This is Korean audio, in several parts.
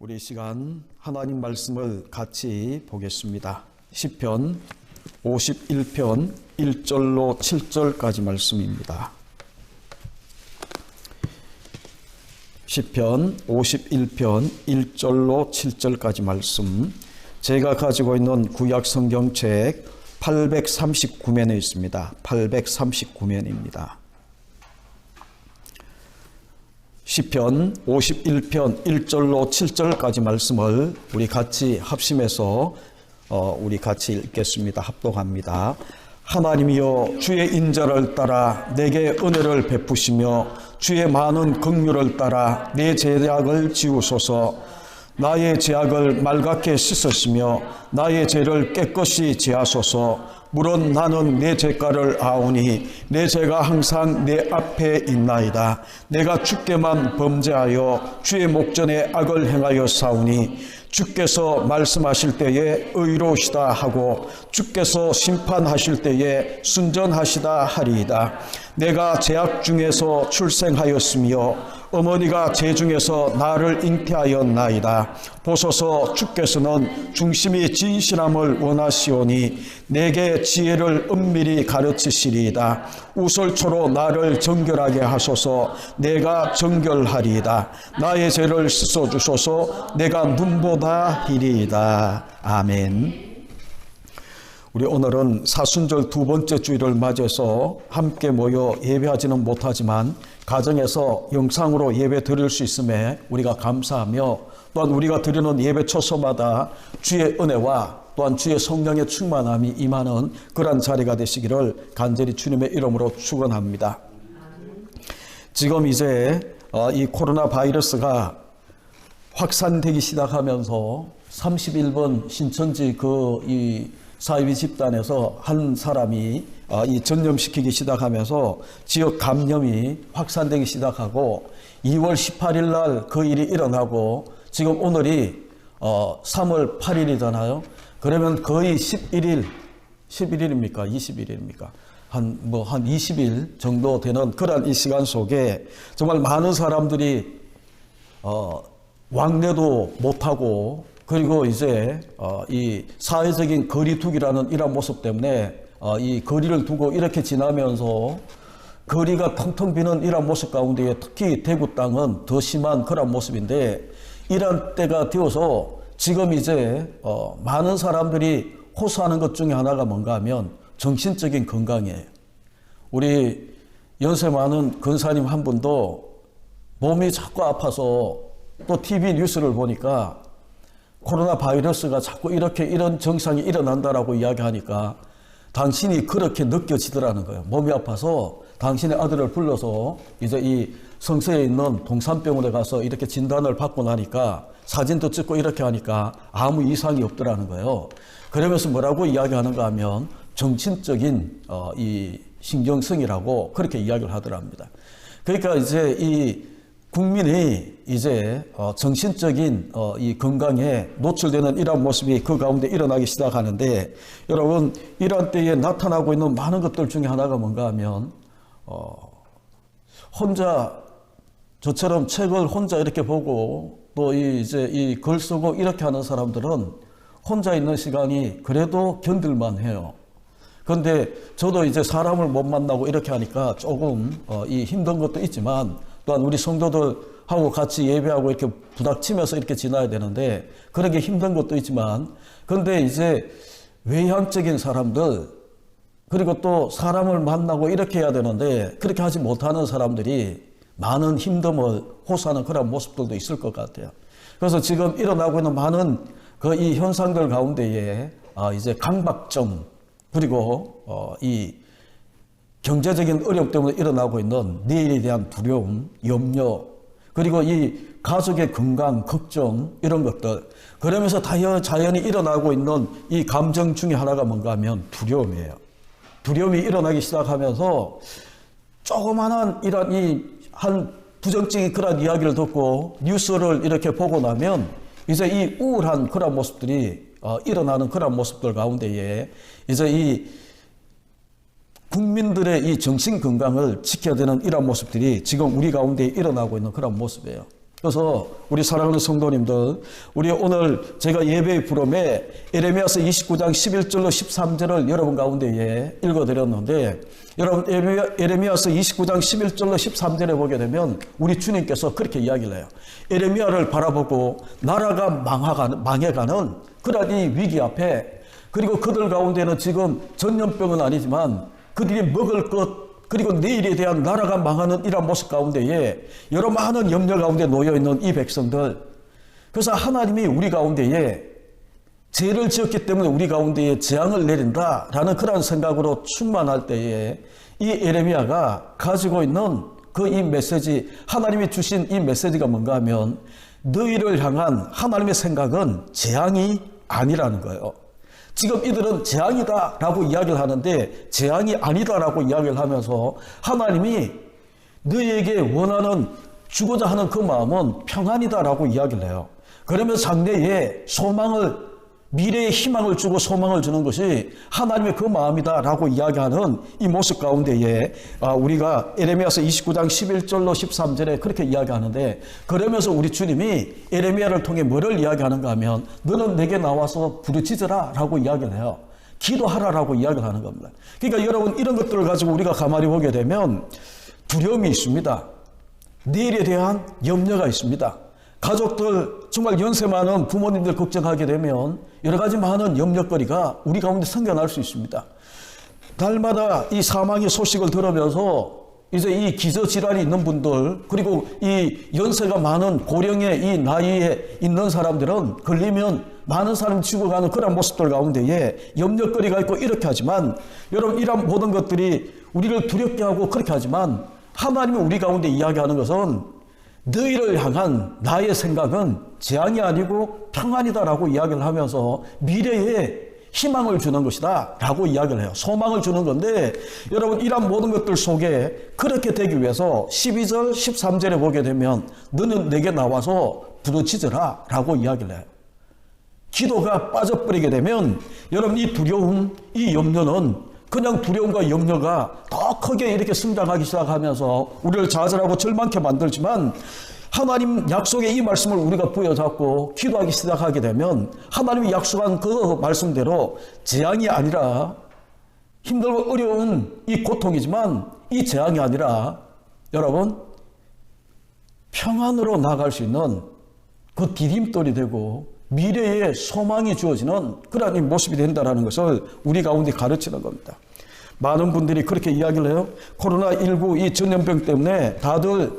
우리 이 시간 하나님 말씀을 같이 보겠습니다. 시편 51편 1절로 7절까지 말씀입니다. 시편 51편 1절로 7절까지 말씀, 제가 가지고 있는 구약 성경책 839면에 있습니다. 839면입니다. 시편 51편 1절로 7절까지 말씀을 우리 같이 합심해서 우리 같이 읽겠습니다. 합독합니다. 하나님이여, 주의 인자를 따라 내게 은혜를 베푸시며 주의 많은 긍휼을 따라 내 죄악을 지우소서. 나의 죄악을 맑게 씻으시며 나의 죄를 깨끗이 제하소서. 물론 나는 내 죄가를 아오니 내 죄가 항상 내 앞에 있나이다. 내가 주께만 범죄하여 주의 목전에 악을 행하여 싸우니 주께서 말씀하실 때에 의로우시다 하고 주께서 심판하실 때에 순전하시다 하리이다. 내가 죄악 중에서 출생하였으며 어머니가 죄 중에서 나를 잉태하였나이다. 보소서, 주께서는 중심이 진실함을 원하시오니 내게 지혜를 은밀히 가르치시리이다. 우설초로 나를 정결하게 하소서. 내가 정결하리이다. 나의 죄를 씻어주소서. 내가 눈보다 희리이다. 아멘. 우리 오늘은 사순절 두 번째 주일을 맞이해서 함께 모여 예배하지는 못하지만 가정에서 영상으로 예배 드릴 수 있음에 우리가 감사하며, 또한 우리가 드리는 예배 초소마다 주의 은혜와 또한 주의 성령의 충만함이 임하는 그러한 자리가 되시기를 간절히 주님의 이름으로 축원합니다. 지금 이제 이 코로나 바이러스가 확산되기 시작하면서 31번 신천지 이 사이비 집단에서 한 사람이 이 전염시키기 시작하면서 지역 감염이 확산되기 시작하고 2월 18일 날 그 일이 일어나고 지금 오늘이 3월 8일이잖아요. 그러면 거의 11일입니까? 20일입니까? 한 20일 정도 되는 그런 이 시간 속에 정말 많은 사람들이 왕래도 못하고, 그리고 이제 이 사회적인 거리두기라는 이런 모습 때문에 이 거리를 두고 이렇게 지나면서 거리가 텅텅 비는 이런 모습 가운데 특히 대구 땅은 더 심한 그런 모습인데, 이런 때가 되어서 지금 이제 많은 사람들이 호소하는 것 중에 하나가 뭔가 하면 정신적인 건강이에요. 우리 연세 많은 근사님 한 분도 몸이 자꾸 아파서 또 TV 뉴스를 보니까 코로나 바이러스가 자꾸 이런 증상이 일어난다라고 이야기하니까 당신이 그렇게 느껴지더라는 거예요. 몸이 아파서 당신의 아들을 불러서 이제 이 성서에 있는 동산병원에 가서 이렇게 진단을 받고 나니까 사진도 찍고 이렇게 하니까 아무 이상이 없더라는 거예요. 그러면서 뭐라고 이야기하는가 하면 정신적인 이 신경성이라고 그렇게 이야기를 하더랍니다. 그러니까 이제 이 국민이 이제 정신적인 이 건강에 노출되는 이런 모습이 그 가운데 일어나기 시작하는데, 여러분, 이런 때에 나타나고 있는 많은 것들 중에 하나가 뭔가 하면 혼자, 저처럼 책을 혼자 이렇게 보고 또 이제 이 글 쓰고 이렇게 하는 사람들은 혼자 있는 시간이 그래도 견딜만 해요. 그런데 저도 이제 사람을 못 만나고 이렇게 하니까 조금 이 힘든 것도 있지만, 또한 우리 성도들하고 같이 예배하고 이렇게 부닥치면서 이렇게 지나야 되는데 그런 게 힘든 것도 있지만, 그런데 이제 외향적인 사람들, 그리고 또 사람을 만나고 이렇게 해야 되는데 그렇게 하지 못하는 사람들이 많은 힘듦을 호소하는 그런 모습들도 있을 것 같아요. 그래서 지금 일어나고 있는 많은 이 현상들 가운데에 이제 강박증, 그리고 이 경제적인 어려움 때문에 일어나고 있는 내일에 대한 두려움, 염려, 그리고 이 가족의 건강, 걱정, 이런 것들, 그러면서 자연히 일어나고 있는 이 감정 중에 하나가 뭔가 하면 두려움이에요. 두려움이 일어나기 시작하면서 조그만한 이런 한 부정적인 그런 이야기를 듣고 뉴스를 이렇게 보고 나면 이제 이 우울한 그런 모습들이 일어나는 그런 모습들 가운데에 이제 이 국민들의 이 정신 건강을 지켜야 되는 이런 모습들이 지금 우리 가운데 일어나고 있는 그런 모습이에요. 그래서 우리 사랑하는 성도님들, 우리 오늘 제가 예배의 부름에 에레미야서 29장 11절로 13절을 여러분 가운데에 읽어드렸는데, 여러분 에레미야서 29장 11절로 13절에 보게 되면 우리 주님께서 그렇게 이야기를 해요. 에레미야를 바라보고 나라가 망해가는 그런 이 위기 앞에, 그리고 그들 가운데는 지금 전염병은 아니지만 그들이 먹을 것, 그리고 내일에 대한 나라가 망하는 이런 모습 가운데에 여러 많은 염려 가운데 놓여있는 이 백성들, 그래서 하나님이 우리 가운데에 죄를 지었기 때문에 우리 가운데에 재앙을 내린다라는 그런 생각으로 충만할 때에 이 에레미야가 가지고 있는 그 이 메시지, 하나님이 주신 이 메시지가 뭔가 하면 너희를 향한 하나님의 생각은 재앙이 아니라는 거예요. 지금 이들은 재앙이다 라고 이야기를 하는데 재앙이 아니다 라고 이야기를 하면서 하나님이 너희에게 원하는, 주고자 하는 그 마음은 평안이다 라고 이야기를 해요. 그러면서 장래에 소망을, 미래의 희망을 주고 소망을 주는 것이 하나님의 그 마음이다 라고 이야기하는 이 모습 가운데에 우리가 에레미야서 29장 11절로 13절에 그렇게 이야기하는데, 그러면서 우리 주님이 에레미야를 통해 뭐를 이야기하는가 하면 너는 내게 나와서 부르짖으라 라고 이야기를 해요. 기도하라 라고 이야기를 하는 겁니다. 그러니까 여러분, 이런 것들을 가지고 우리가 가만히 보게 되면 두려움이 있습니다. 내일에 대한 염려가 있습니다. 가족들, 정말 연세 많은 부모님들 걱정하게 되면 여러 가지 많은 염려거리가 우리 가운데 생겨날 수 있습니다. 날마다 이 사망의 소식을 들으면서 이제 이 기저질환이 있는 분들, 그리고 이 연세가 많은 고령의 이 나이에 있는 사람들은 걸리면 많은 사람이 죽어가는 그런 모습들 가운데에 염려거리가 있고 이렇게 하지만, 여러분, 이런 모든 것들이 우리를 두렵게 하고 그렇게 하지만 하나님이 우리 가운데 이야기하는 것은 너희를 향한 나의 생각은 재앙이 아니고 평안이다라고 이야기를 하면서 미래에 희망을 주는 것이다 라고 이야기를 해요. 소망을 주는 건데, 여러분, 이런 모든 것들 속에 그렇게 되기 위해서 12절 13절에 보게 되면 너는 내게 나와서 부르짖으라 라고 이야기를 해요. 기도가 빠져버리게 되면 여러분, 이 두려움, 이 염려는 그냥 두려움과 염려가 더 크게 이렇게 성장하기 시작하면서 우리를 좌절하고 절망케 만들지만, 하나님 약속의 이 말씀을 우리가 부여잡고 기도하기 시작하게 되면 하나님이 약속한 그 말씀대로 재앙이 아니라, 힘들고 어려운 이 고통이지만 이 재앙이 아니라 여러분 평안으로 나아갈 수 있는 그 디딤돌이 되고 미래에 소망이 주어지는 그런 이 모습이 된다는 것을 우리 가운데 가르치는 겁니다. 많은 분들이 그렇게 이야기를 해요. 코로나19 이 전염병 때문에 다들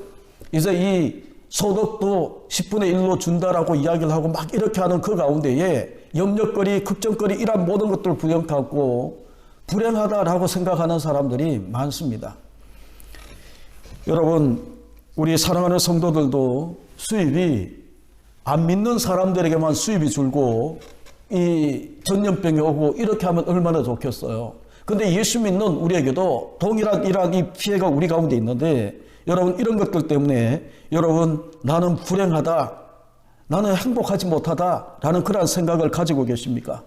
이제 이 소득도 10분의 1로 준다라고 이야기를 하고 막 이렇게 하는 그 가운데에 염려거리, 걱정거리 이런 모든 것들을 부정하고 불행하다라고 생각하는 사람들이 많습니다. 여러분, 우리 사랑하는 성도들도 수입이 안 믿는 사람들에게만 수입이 줄고 이 전염병이 오고 이렇게 하면 얼마나 좋겠어요. 근데 예수 믿는 우리에게도 동일한 이러한 이 피해가 우리 가운데 있는데, 여러분, 이런 것들 때문에 여러분, 나는 불행하다, 나는 행복하지 못하다 라는 그런 생각을 가지고 계십니까?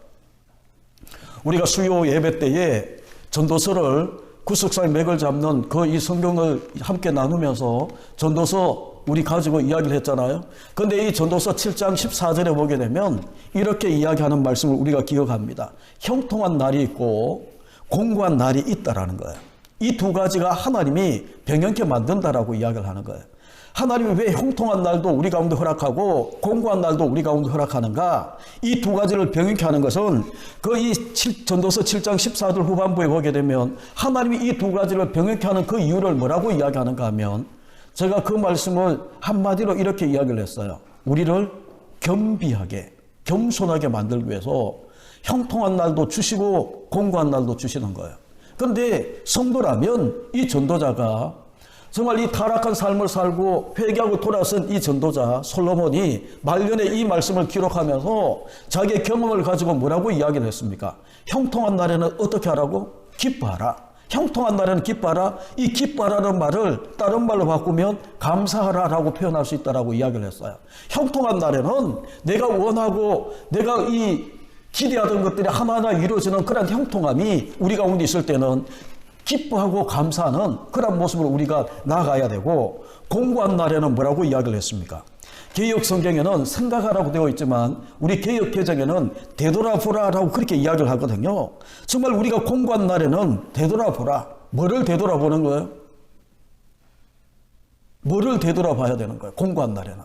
우리가 수요 예배 때에 전도서를 구속사의 맥을 잡는 그 이 성경을 함께 나누면서 전도서 우리 가지고 이야기를 했잖아요. 그런데 이 전도서 7장 14절에 보게 되면 이렇게 이야기하는 말씀을 우리가 기억합니다. 형통한 날이 있고 공고한 날이 있다라는 거예요. 이 두 가지가 하나님이 병행케 만든다라고 이야기를 하는 거예요. 하나님이 왜 형통한 날도 우리 가운데 허락하고 공고한 날도 우리 가운데 허락하는가? 이 두 가지를 병행케 하는 것은 그 이 전도서 7장 14절 후반부에 보게 되면 하나님이 이 두 가지를 병행케 하는 그 이유를 뭐라고 이야기하는가 하면, 제가 그 말씀을 한마디로 이렇게 이야기를 했어요. 우리를 겸비하게, 겸손하게 만들기 위해서 형통한 날도 주시고 공고한 날도 주시는 거예요. 그런데 성도라면 이 전도자가 정말 이 타락한 삶을 살고 회개하고 돌아선 이 전도자 솔로몬이 말년에 이 말씀을 기록하면서 자기의 경험을 가지고 뭐라고 이야기를 했습니까? 형통한 날에는 어떻게 하라고? 기뻐하라. 형통한 날에는 기뻐하라. 이 기뻐하라는 말을 다른 말로 바꾸면 감사하라라고 표현할 수 있다라고 이야기를 했어요. 형통한 날에는 내가 원하고 내가 이 기대하던 것들이 하나하나 이루어지는 그런 형통함이 우리 가운데 있을 때는 기뻐하고 감사하는 그런 모습을 우리가 나아가야 되고, 공고한 날에는 뭐라고 이야기를 했습니까? 개역 성경에는 생각하라고 되어 있지만 우리 개역 개정에는 되돌아보라라고 그렇게 이야기를 하거든요. 정말 우리가 공고한 날에는 되돌아보라. 뭐를 되돌아보는 거예요? 뭐를 되돌아봐야 되는 거예요? 공고한 날에는.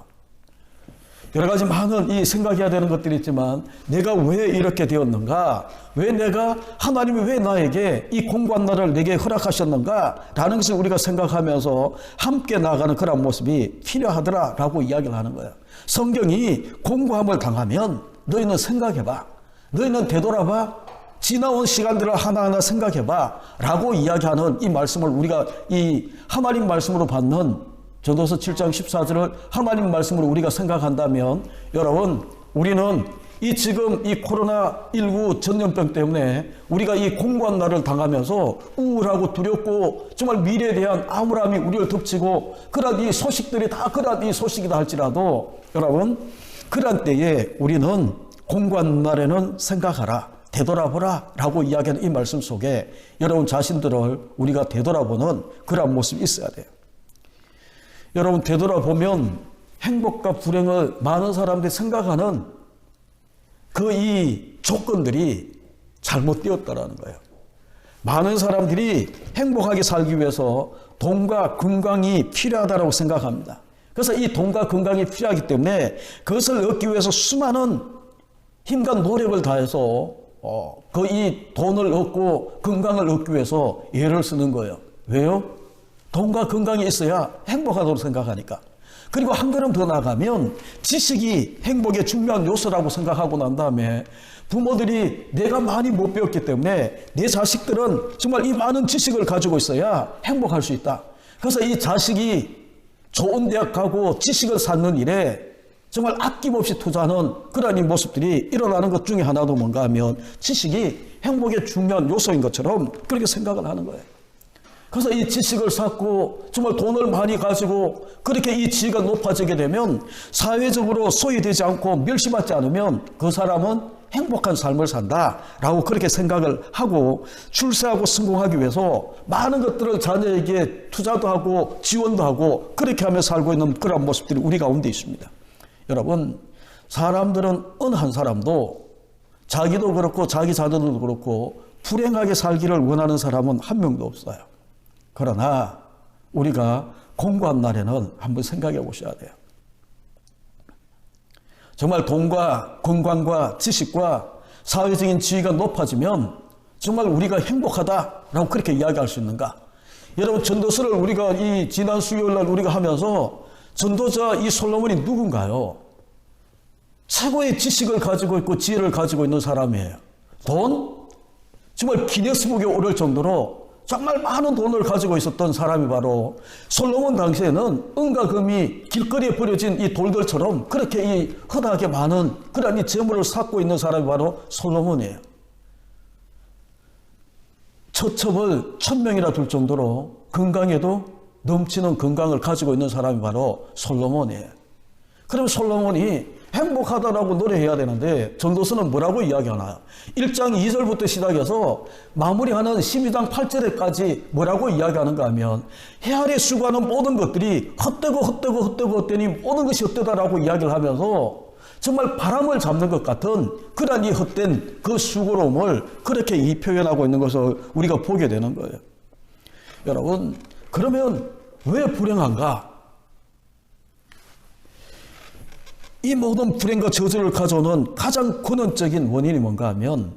여러 가지 많은 이 생각해야 되는 것들이 있지만 내가 왜 이렇게 되었는가? 왜 내가 하나님이 왜 나에게 이 공고한 날을 내게 허락하셨는가? 라는 것을 우리가 생각하면서 함께 나가는 그런 모습이 필요하더라라고 이야기를 하는 거예요. 성경이 공고함을 당하면 너희는 생각해봐. 너희는 되돌아봐. 지나온 시간들을 하나하나 생각해봐. 라고 이야기하는 이 말씀을 우리가 이 하나님 말씀으로 받는 전도서 7장 14절을 하나님 말씀으로 우리가 생각한다면 여러분 우리는 이 지금 이 코로나19 전염병 때문에 우리가 이 공고한 날을 당하면서 우울하고 두렵고 정말 미래에 대한 암울함이 우리를 덮치고 그런 이 소식들이 다 그런 이 소식이다 할지라도 여러분 그런 때에 우리는 공고한 날에는 생각하라. 되돌아보라 라고 이야기하는 이 말씀 속에 여러분 자신들을 우리가 되돌아보는 그런 모습이 있어야 돼요. 여러분 되돌아보면 행복과 불행을 많은 사람들이 생각하는 그 이 조건들이 잘못되었다라는 거예요. 많은 사람들이 행복하게 살기 위해서 돈과 건강이 필요하다고 생각합니다. 그래서 이 돈과 건강이 필요하기 때문에 그것을 얻기 위해서 수많은 힘과 노력을 다해서 그 이 돈을 얻고 건강을 얻기 위해서 애를 쓰는 거예요. 왜요? 돈과 건강이 있어야 행복하다고 생각하니까. 그리고 한 걸음 더 나가면 지식이 행복의 중요한 요소라고 생각하고 난 다음에 부모들이 내가 많이 못 배웠기 때문에 내 자식들은 정말 이 많은 지식을 가지고 있어야 행복할 수 있다. 그래서 이 자식이 좋은 대학 가고 지식을 쌓는 일에 정말 아낌없이 투자하는 그런 이 모습들이 일어나는 것 중에 하나도 뭔가 하면 지식이 행복의 중요한 요소인 것처럼 그렇게 생각을 하는 거예요. 그래서 이 지식을 쌓고 정말 돈을 많이 가지고 그렇게 이 지위가 높아지게 되면 사회적으로 소외되지 않고 멸시받지 않으면 그 사람은 행복한 삶을 산다라고 그렇게 생각을 하고 출세하고 성공하기 위해서 많은 것들을 자녀에게 투자도 하고 지원도 하고 그렇게 하며 살고 있는 그런 모습들이 우리 가운데 있습니다. 여러분 사람들은 어느 한 사람도 자기도 그렇고 자기 자녀도 그렇고 불행하게 살기를 원하는 사람은 한 명도 없어요. 그러나 우리가 공고한 날에는 한번 생각해 보셔야 돼요. 정말 돈과 건강과 지식과 사회적인 지위가 높아지면 정말 우리가 행복하다라고 그렇게 이야기할 수 있는가? 여러분 전도서를 우리가 이 지난 수요일 날 우리가 하면서 전도자 이 솔로몬이 누군가요? 최고의 지식을 가지고 있고 지혜를 가지고 있는 사람이에요. 돈? 정말 기네스북에 오를 정도로 정말 많은 돈을 가지고 있었던 사람이 바로 솔로몬 당시에는 은과 금이 길거리에 버려진 이 돌들처럼 그렇게 이 흔하게 많은 그런 이 재물을 쌓고 있는 사람이 바로 솔로몬이에요. 처첩을 1000명이나 둘 정도로 건강에도 넘치는 건강을 가지고 있는 사람이 바로 솔로몬이에요. 그럼 솔로몬이 행복하다라고 노래해야 되는데 전도서는 뭐라고 이야기하나요? 1장 2절부터 시작해서 마무리하는 12장 8절에까지 뭐라고 이야기하는가 하면 헤아려 수고하는 모든 것들이 헛되니 모든 것이 헛되다라고 이야기를 하면서 정말 바람을 잡는 것 같은 그런 이 헛된 그 수고로움을 그렇게 이 표현하고 있는 것을 우리가 보게 되는 거예요. 여러분 그러면 왜 불행한가? 이 모든 불행과 저주를 가져오는 가장 근원적인 원인이 뭔가 하면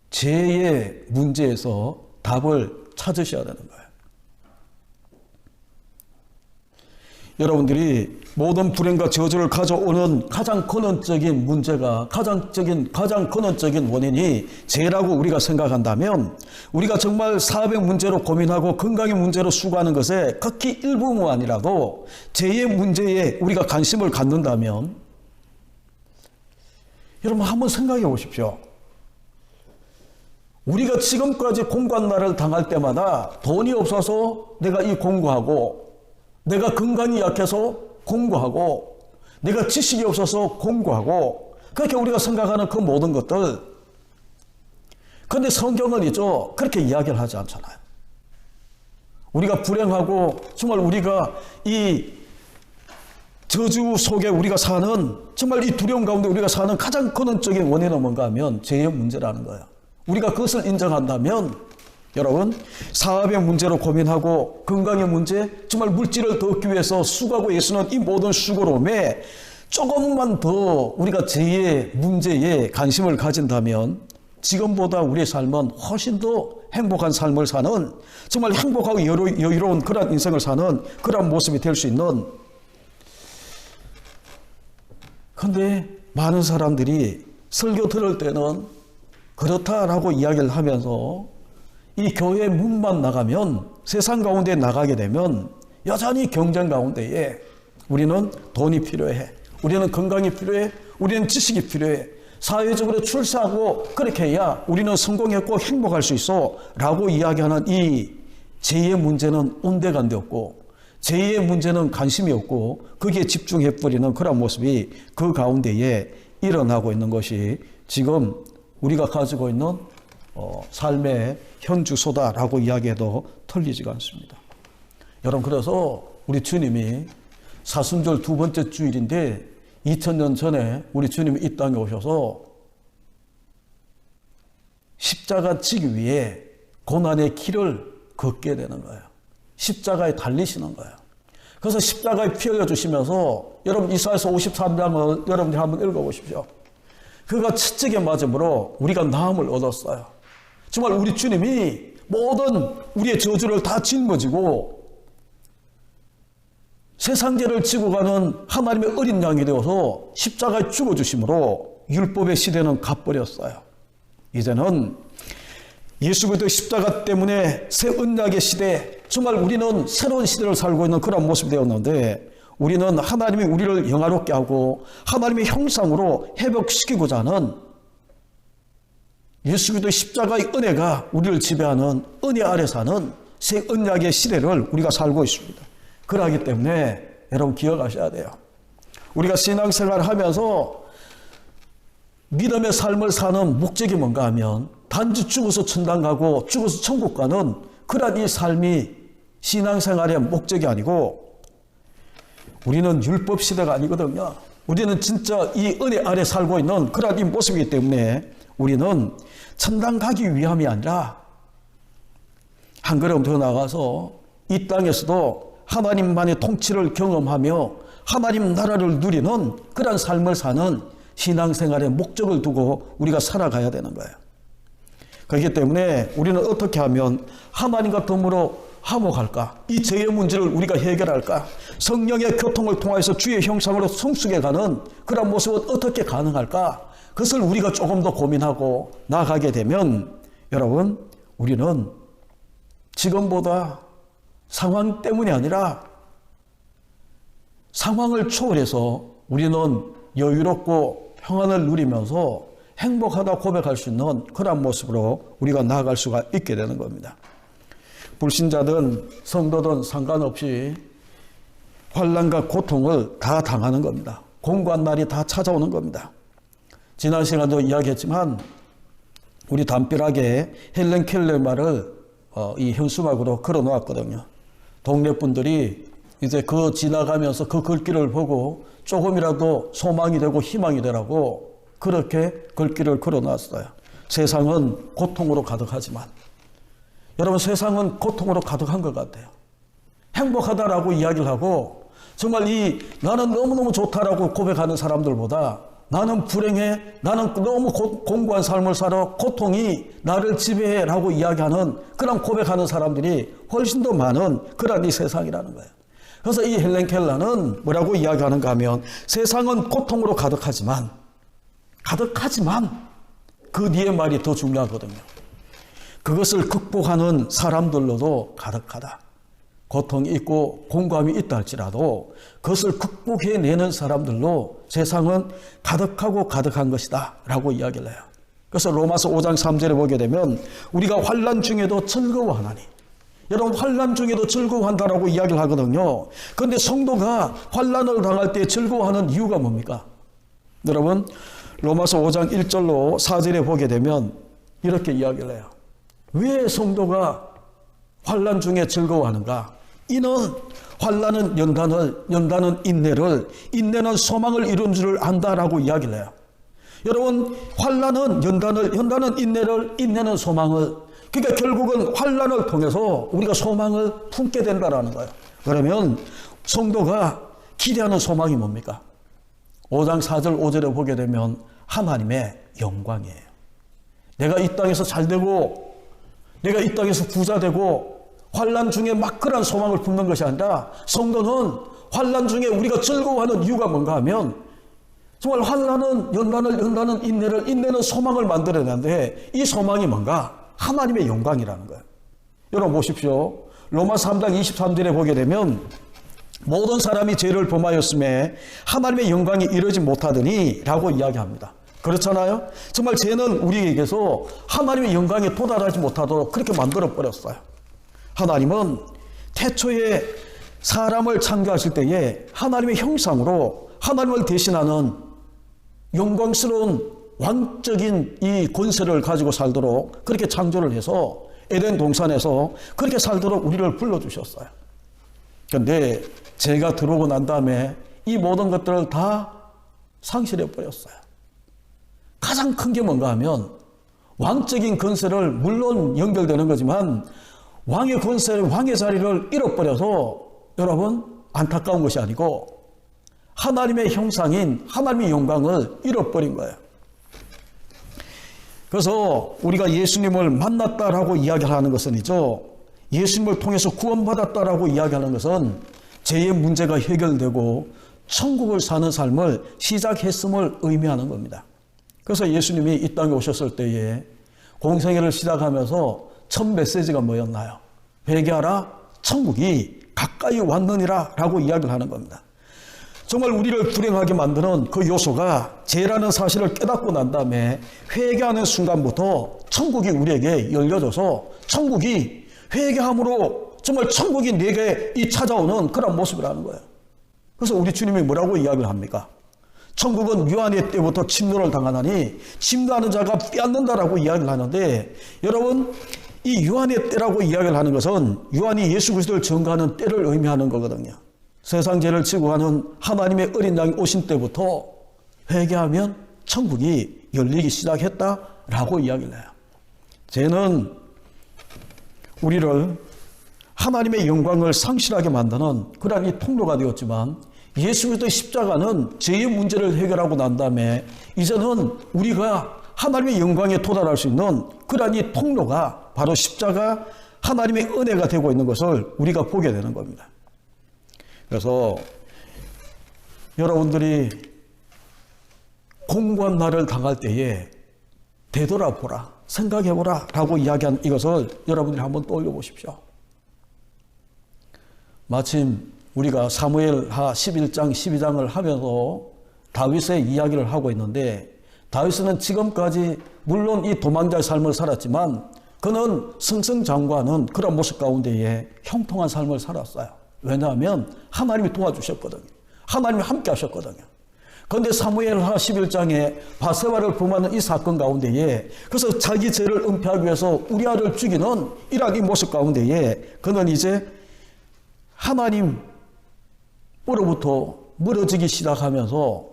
죄의 문제에서 답을 찾으셔야 되는 거예요. 여러분들이 모든 불행과 저주를 가져오는 가장 근원적인 문제가 가장 근원적인 원인이 죄라고 우리가 생각한다면 우리가 정말 사업의 문제로 고민하고 건강의 문제로 수고하는 것에 극히 일부만이라도 죄의 문제에 우리가 관심을 갖는다면 여러분 한번 생각해 보십시오. 우리가 지금까지 공고한 날을 당할 때마다 돈이 없어서 내가 이 공고하고 내가 건강이 약해서 공고하고 내가 지식이 없어서 공고하고 그렇게 우리가 생각하는 그 모든 것들 그런데 성경은 있죠. 그렇게 이야기를 하지 않잖아요. 우리가 불행하고 정말 우리가 이 저주 속에 우리가 사는, 정말 이 두려움 가운데 우리가 사는 가장 근원적인 원인은 뭔가 하면 죄의 문제라는 거예요. 우리가 그것을 인정한다면 여러분, 사업의 문제로 고민하고 건강의 문제, 정말 물질을 더 얻기 위해서 수고하고 애쓰는 이 모든 수고로움에 조금만 더 우리가 죄의 문제에 관심을 가진다면 지금보다 우리의 삶은 훨씬 더 행복한 삶을 사는, 정말 행복하고 여유로운 그런 인생을 사는 그런 모습이 될 수 있는. 그런데 많은 사람들이 설교 들을 때는 그렇다라고 이야기를 하면서 이 교회 문만 나가면, 세상 가운데 나가게 되면 여전히 경쟁 가운데에 우리는 돈이 필요해, 우리는 건강이 필요해, 우리는 지식이 필요해, 사회적으로 출세하고 그렇게 해야 우리는 성공했고 행복할 수 있어 라고 이야기하는 이 죄의 문제는 온데간데 없고, 죄의 문제는 관심이 없고 거기에 집중해버리는 그런 모습이 그 가운데에 일어나고 있는 것이 지금 우리가 가지고 있는 삶의 현주소다라고 이야기해도 틀리지가 않습니다. 여러분, 그래서 우리 주님이 사순절 두 번째 주일인데 2000년 전에 우리 주님이 이 땅에 오셔서 십자가 지기 위해 고난의 길을 걷게 되는 거예요. 십자가에 달리시는 거예요. 그래서 십자가에 피 흘려주시면서, 여러분 이사야서 53장을 여러분들이 한번 읽어보십시오. 그가 채찍에 맞음으로 우리가 나음을 얻었어요. 정말 우리 주님이 모든 우리의 저주를 다 짊어지고 세상죄를 지고 가는 하나님의 어린 양이 되어서 십자가에 죽어주심으로 율법의 시대는 가버렸어요. 이제는 예수 그리스도의 십자가 때문에 새 언약의 시대, 정말 우리는 새로운 시대를 살고 있는 그런 모습이 되었는데, 우리는 하나님이 우리를 영화롭게 하고 하나님의 형상으로 회복시키고자 하는 예수 그리스도의 십자가의 은혜가 우리를 지배하는 은혜 아래 사는 새 언약의 시대를 우리가 살고 있습니다. 그러기 때문에 여러분 기억하셔야 돼요. 우리가 신앙생활을 하면서 믿음의 삶을 사는 목적이 뭔가 하면 단지 죽어서 천당 가고 죽어서 천국 가는 그런 이 삶이 신앙생활의 목적이 아니고, 우리는 율법 시대가 아니거든요. 우리는 진짜 이 은혜 아래 살고 있는 그런 이 모습이기 때문에 우리는 천당 가기 위함이 아니라 한 걸음 더 나가서 이 땅에서도 하나님만의 통치를 경험하며 하나님 나라를 누리는 그런 삶을 사는 신앙생활의 목적을 두고 우리가 살아가야 되는 거예요. 그렇기 때문에 우리는 어떻게 하면 하나님과 더불어 화목할까? 이 죄의 문제를 우리가 해결할까? 성령의 교통을 통해서 주의 형상으로 성숙해가는 그런 모습은 어떻게 가능할까? 그것을 우리가 조금 더 고민하고 나아가게 되면 여러분, 우리는 지금보다 상황 때문이 아니라 상황을 초월해서 우리는 여유롭고 평안을 누리면서 행복하다 고백할 수 있는 그런 모습으로 우리가 나아갈 수가 있게 되는 겁니다. 불신자든 성도든 상관없이 환난과 고통을 다 당하는 겁니다. 공고한 날이 다 찾아오는 겁니다. 지난 시간도 이야기했지만 우리 담벼락에 헬렌 켈러의 말을 이 현수막으로 걸어 놓았거든요. 동네 분들이 이제 그 지나가면서 그 글귀를 보고 조금이라도 소망이 되고 희망이 되라고 그렇게 글귀를 걸어 놨어요. 세상은 고통으로 가득하지만, 여러분 세상은 고통으로 가득한 것 같아요. 행복하다라고 이야기를 하고 정말 나는 너무너무 좋다라고 고백하는 사람들보다 나는 불행해, 나는 너무 공고한 삶을 살아, 고통이 나를 지배해 라고 이야기하는 그런 고백하는 사람들이 훨씬 더 많은 그런 이 세상이라는 거예요. 그래서 이 헬렌 켈러는 뭐라고 이야기하는가 하면, 세상은 고통으로 가득하지만 그 뒤에 말이 더 중요하거든요. 그것을 극복하는 사람들로도 가득하다. 고통이 있고 공감이 있다 할지라도 그것을 극복해내는 사람들로 세상은 가득하고 가득한 것이다 라고 이야기를 해요. 그래서 로마서 5장 3절에 보게 되면 우리가 환난 중에도 즐거워하나니, 여러분 환난 중에도 즐거워한다라고 이야기를 하거든요. 그런데 성도가 환난을 당할 때 즐거워하는 이유가 뭡니까? 여러분 로마서 5장 1절로 4절에 보게 되면 이렇게 이야기를 해요. 왜 성도가 환난 중에 즐거워하는가? 이는 환난은 연단은 인내를, 인내는 소망을 이룬 줄을 안다라고 이야기를 해요. 여러분, 환난은 연단은 인내를, 인내는 소망을. 그러니까 결국은 환난을 통해서 우리가 소망을 품게 된다라는 거예요. 그러면 성도가 기대하는 소망이 뭡니까? 5장 4절 5절에 보게 되면 하나님의 영광이에요. 내가 이 땅에서 잘되고 내가 이 땅에서 부자되고 환난 중에 막그런 소망을 품는 것이 아니라, 성도는 환난 중에 우리가 즐거워하는 이유가 뭔가 하면, 정말 환난은 연단은 인내를, 인내는 소망을 만들어내는데, 이 소망이 뭔가? 하나님의 영광이라는 거예요. 여러분 보십시오. 로마 3장 23절에 보게 되면 모든 사람이 죄를 범하였음에 하나님의 영광이 이르지 못하더니 라고 이야기합니다. 그렇잖아요. 정말 죄는 우리에게서 하나님의 영광에 도달하지 못하도록 그렇게 만들어버렸어요. 하나님은 태초에 사람을 창조하실 때에 하나님의 형상으로 하나님을 대신하는 영광스러운 왕적인 이 권세를 가지고 살도록 그렇게 창조를 해서 에덴 동산에서 그렇게 살도록 우리를 불러주셨어요. 그런데 죄가 들어오고 난 다음에 이 모든 것들을 다 상실해버렸어요. 가장 큰 게 뭔가 하면 왕적인 권세를, 물론 연결되는 거지만 왕의 권세를, 왕의 자리를 잃어버려서 여러분 안타까운 것이 아니고 하나님의 형상인 하나님의 영광을 잃어버린 거예요. 그래서 우리가 예수님을 만났다라고 이야기하는 것은이죠, 예수님을 통해서 구원받았다라고 이야기하는 것은 죄의 문제가 해결되고 천국을 사는 삶을 시작했음을 의미하는 겁니다. 그래서 예수님이 이 땅에 오셨을 때에 공생애를 시작하면서 첫 메시지가 뭐였나요? 회개하라, 천국이 가까이 왔느니라 라고 이야기를 하는 겁니다. 정말 우리를 불행하게 만드는 그 요소가 죄라는 사실을 깨닫고 난 다음에 회개하는 순간부터 천국이 우리에게 열려져서 천국이 회개함으로 정말 천국이 내게 찾아오는 그런 모습이라는 거예요. 그래서 우리 주님이 뭐라고 이야기를 합니까? 천국은 유한의 때부터 침노를 당하나니 침노하는 자가 빼앗는다라고 이야기를 하는데, 여러분 이 유한의 때라고 이야기를 하는 것은 유한이 예수 그리스도를 증거하는 때를 의미하는 거거든요. 세상 죄를 지고 가는 하나님의 어린 양이 오신 때부터 회개하면 천국이 열리기 시작했다라고 이야기를 해요. 죄는 우리를 하나님의 영광을 상실하게 만드는 그러한 이 통로가 되었지만, 예수 그리스도의 십자가는 죄의 문제를 해결하고 난 다음에 이제는 우리가 하나님의 영광에 도달할 수 있는 그러한 이 통로가 바로 십자가, 하나님의 은혜가 되고 있는 것을 우리가 보게 되는 겁니다. 그래서 여러분들이 공고한 날을 당할 때에 되돌아보라, 생각해보라 라고 이야기한 이것을 여러분들이 한번 떠올려 보십시오. 마침 우리가 사무엘하 11장 12장을 하면서 다윗의 이야기를 하고 있는데, 다윗은 지금까지 물론 이 도망자의 삶을 살았지만 그는 승승장구하는 그런 모습 가운데에 형통한 삶을 살았어요. 왜냐하면 하나님이 도와주셨거든요. 하나님이 함께 하셨거든요. 그런데 사무엘하 11장에 바세바를 범하는 이 사건 가운데에, 그래서 자기 죄를 은폐하기 위해서 우리아를 죽이는 이러한 이 모습 가운데에 그는 이제 하나님으로부터 멀어지기 시작하면서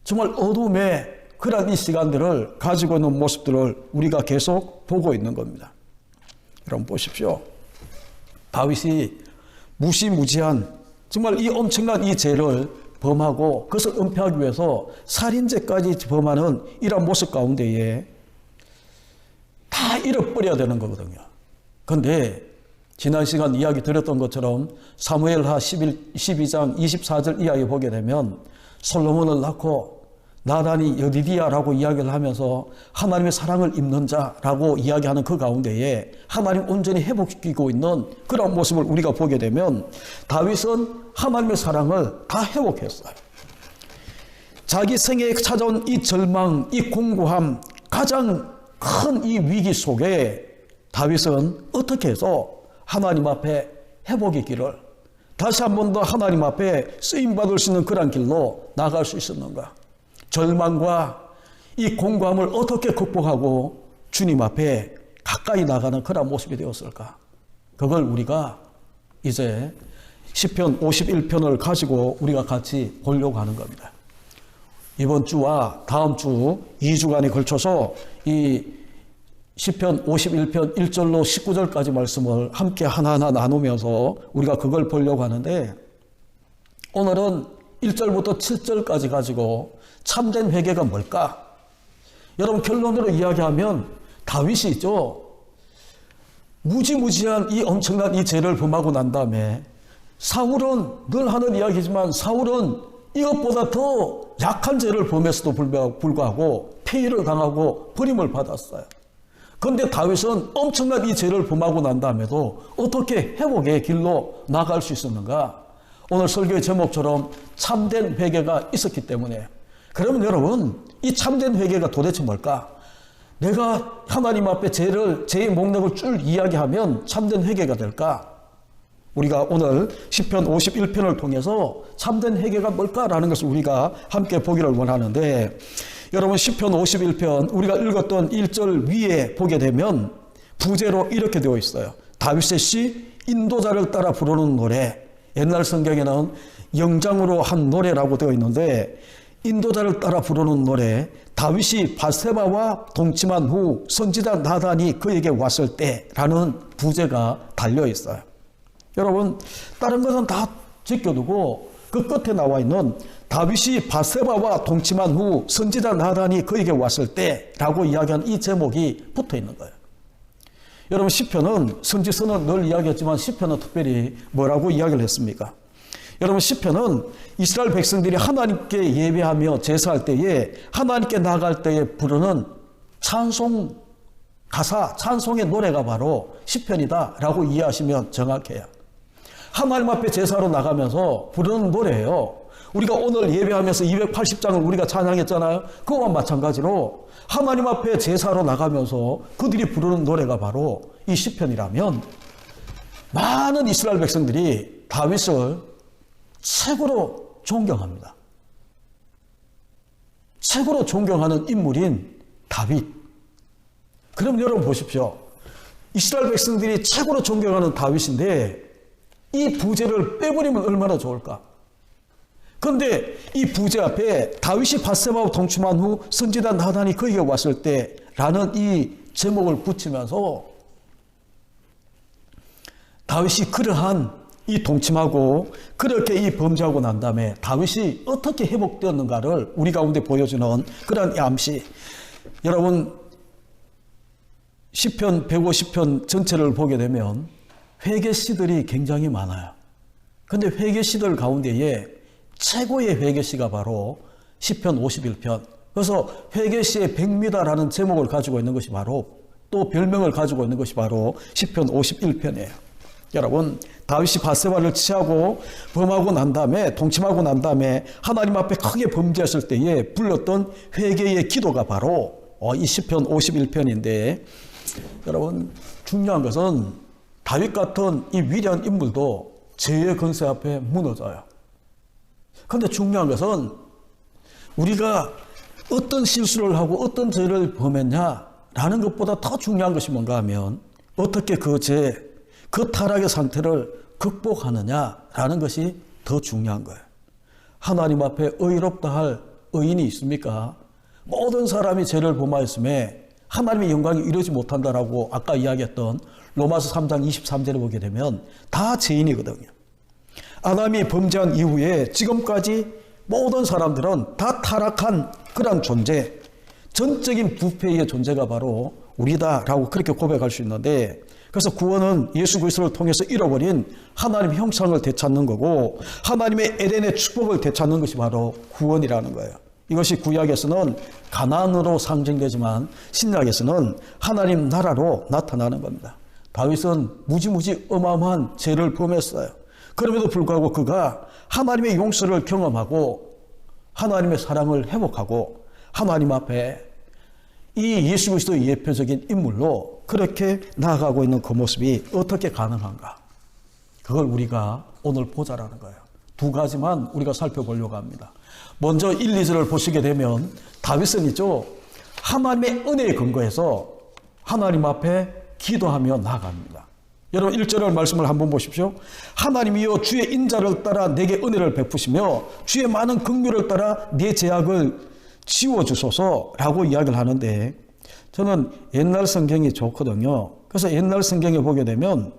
정말 어둠의 그러한 이 시간들을 가지고 있는 모습들을 우리가 계속 보고 있는 겁니다. 여러분 보십시오. 다윗이 무시무지한 정말 이 엄청난 이 죄를 범하고 그것을 은폐하기 위해서 살인죄까지 범하는 이런 모습 가운데에 다 잃어버려야 되는 거거든요. 그런데 지난 시간 이야기 드렸던 것처럼 사무엘하 12장 24절 이하에 보게 되면 솔로몬을 낳고 나단이 여디디야라고 이야기를 하면서 하나님의 사랑을 입는 자라고 이야기하는 그 가운데에 하나님 온전히 회복시키고 있는 그런 모습을 우리가 보게 되면, 다윗은 하나님의 사랑을 다 회복했어요. 자기 생애에 찾아온 이 절망, 이 공고함, 가장 큰 이 위기 속에 다윗은 어떻게 해서 하나님 앞에 회복의 길을 다시 한 번 더 하나님 앞에 쓰임받을 수 있는 그런 길로 나갈 수 있었는가? 절망과 이 공고함을 어떻게 극복하고 주님 앞에 가까이 나가는 그런 모습이 되었을까? 그걸 우리가 이제 시편 51편을 가지고 우리가 같이 보려고 하는 겁니다. 이번 주와 다음 주 2주간에 걸쳐서 이 시편 51편 1절로 19절까지 말씀을 함께 하나하나 나누면서 우리가 그걸 보려고 하는데, 오늘은 1절부터 7절까지 가지고 참된 회개가 뭘까? 여러분, 결론으로 이야기하면 다윗이 있죠. 무지무지한 이 엄청난 이 죄를 범하고 난 다음에, 사울은 늘 하는 이야기지만 사울은 이것보다 더 약한 죄를 범했어도 불구하고 폐위를 당하고 버림을 받았어요. 그런데 다윗은 엄청난 이 죄를 범하고 난 다음에도 어떻게 회복의 길로 나갈 수 있었는가? 오늘 설교의 제목처럼 참된 회개가 있었기 때문에. 그러면 여러분, 이 참된 회개가 도대체 뭘까? 내가 하나님 앞에 죄의 목록을 쭉 이야기하면 참된 회개가 될까? 우리가 오늘 시편 51편을 통해서 참된 회개가 뭘까라는 것을 우리가 함께 보기를 원하는데, 여러분, 시편 51편 우리가 읽었던 1절 위에 보게 되면 부제로 이렇게 되어 있어요. 다윗의 시, 인도자를 따라 부르는 노래. 옛날 성경에는 영장으로 한 노래라고 되어 있는데, 인도자를 따라 부르는 노래, 다윗이 바세바와 동침한 후 선지자 나단이 그에게 왔을 때라는 부제가 달려 있어요. 여러분, 다른 것은 다 제껴두고 그 끝에 나와 있는 다윗이 바세바와 동침한 후 선지자 나단이 그에게 왔을 때라고 이야기한 이 제목이 붙어 있는 거예요. 여러분, 시편은, 선지서는 늘 이야기했지만 시편은 특별히 뭐라고 이야기를 했습니까? 여러분, 시편은 이스라엘 백성들이 하나님께 예배하며 제사할 때에, 하나님께 나아갈 때에 부르는 찬송 가사, 찬송의 노래가 바로 시편이다라고 이해하시면 정확해요. 하나님 앞에 제사로 나가면서 부르는 노래예요. 우리가 오늘 예배하면서 280장을 우리가 찬양했잖아요. 그거와 마찬가지로 하나님 앞에 제사로 나가면서 그들이 부르는 노래가 바로 이 시편이라면, 많은 이스라엘 백성들이 다윗을 최고로 존경합니다. 최고로 존경하는 인물인 다윗. 그럼 여러분 보십시오. 이스라엘 백성들이 최고로 존경하는 다윗인데 이 부제를 빼버리면 얼마나 좋을까? 그런데 이 부제 앞에 다윗이 바세바와 동침한 후 선지자 나단이 그에게 왔을 때라는 이 제목을 붙이면서, 다윗이 그러한 이 동침하고 그렇게 이 범죄하고 난 다음에 다윗이 어떻게 회복되었는가를 우리 가운데 보여주는 그런 암시. 여러분, 시편 150편 전체를 보게 되면 회개 시들이 굉장히 많아요. 그런데 회개 시들 가운데에 최고의 회개 시가 바로 시편 51편. 그래서 회개 시의 백미다라는 제목을 가지고 있는 것이 바로, 또 별명을 가지고 있는 것이 바로 시편 51편이에요. 여러분, 다윗이 바세바를 취하고 범하고 난 다음에, 동침하고 난 다음에 하나님 앞에 크게 범죄했을 때에 불렀던 회개의 기도가 바로 이 시편 51편인데, 여러분, 중요한 것은 다윗 같은 이 위대한 인물도 죄의 권세 앞에 무너져요. 그런데 중요한 것은 우리가 어떤 실수를 하고 어떤 죄를 범했냐라는 것보다 더 중요한 것이 뭔가 하면, 어떻게 그 죄, 그 타락의 상태를 극복하느냐라는 것이 더 중요한 거예요. 하나님 앞에 의롭다 할 의인이 있습니까? 모든 사람이 죄를 범하였음에 하나님의 영광이 이루지 못한다라고 아까 이야기했던 로마서 3장 23절에 보게 되면 다 죄인이거든요. 아담이 범죄한 이후에 지금까지 모든 사람들은 다 타락한 그런 존재, 전적인 부패의 존재가 바로 우리다라고 그렇게 고백할 수 있는데, 그래서 구원은 예수 그리스도를 통해서 잃어버린 하나님의 형상을 되찾는 거고, 하나님의 에덴의 축복을 되찾는 것이 바로 구원이라는 거예요. 이것이 구약에서는 가나안으로 상징되지만 신약에서는 하나님 나라로 나타나는 겁니다. 다윗은 무지무지 어마어마한 죄를 범했어요. 그럼에도 불구하고 그가 하나님의 용서를 경험하고 하나님의 사랑을 회복하고 하나님 앞에 이 예수 그리스도의 예표적인 인물로 그렇게 나아가고 있는 그 모습이 어떻게 가능한가? 그걸 우리가 오늘 보자라는 거예요. 두 가지만 우리가 살펴보려고 합니다. 먼저 1, 2절을 보시게 되면 다윗은 있죠, 하나님의 은혜에 근거해서 하나님 앞에 기도하며 나아갑니다. 여러분 1절 말씀을 한번 보십시오. 하나님이여 주의 인자를 따라 내게 은혜를 베푸시며 주의 많은 긍휼을 따라 내 죄악을 지워주소서라고 이야기를 하는데, 저는 옛날 성경이 좋거든요. 그래서 옛날 성경에 보게 되면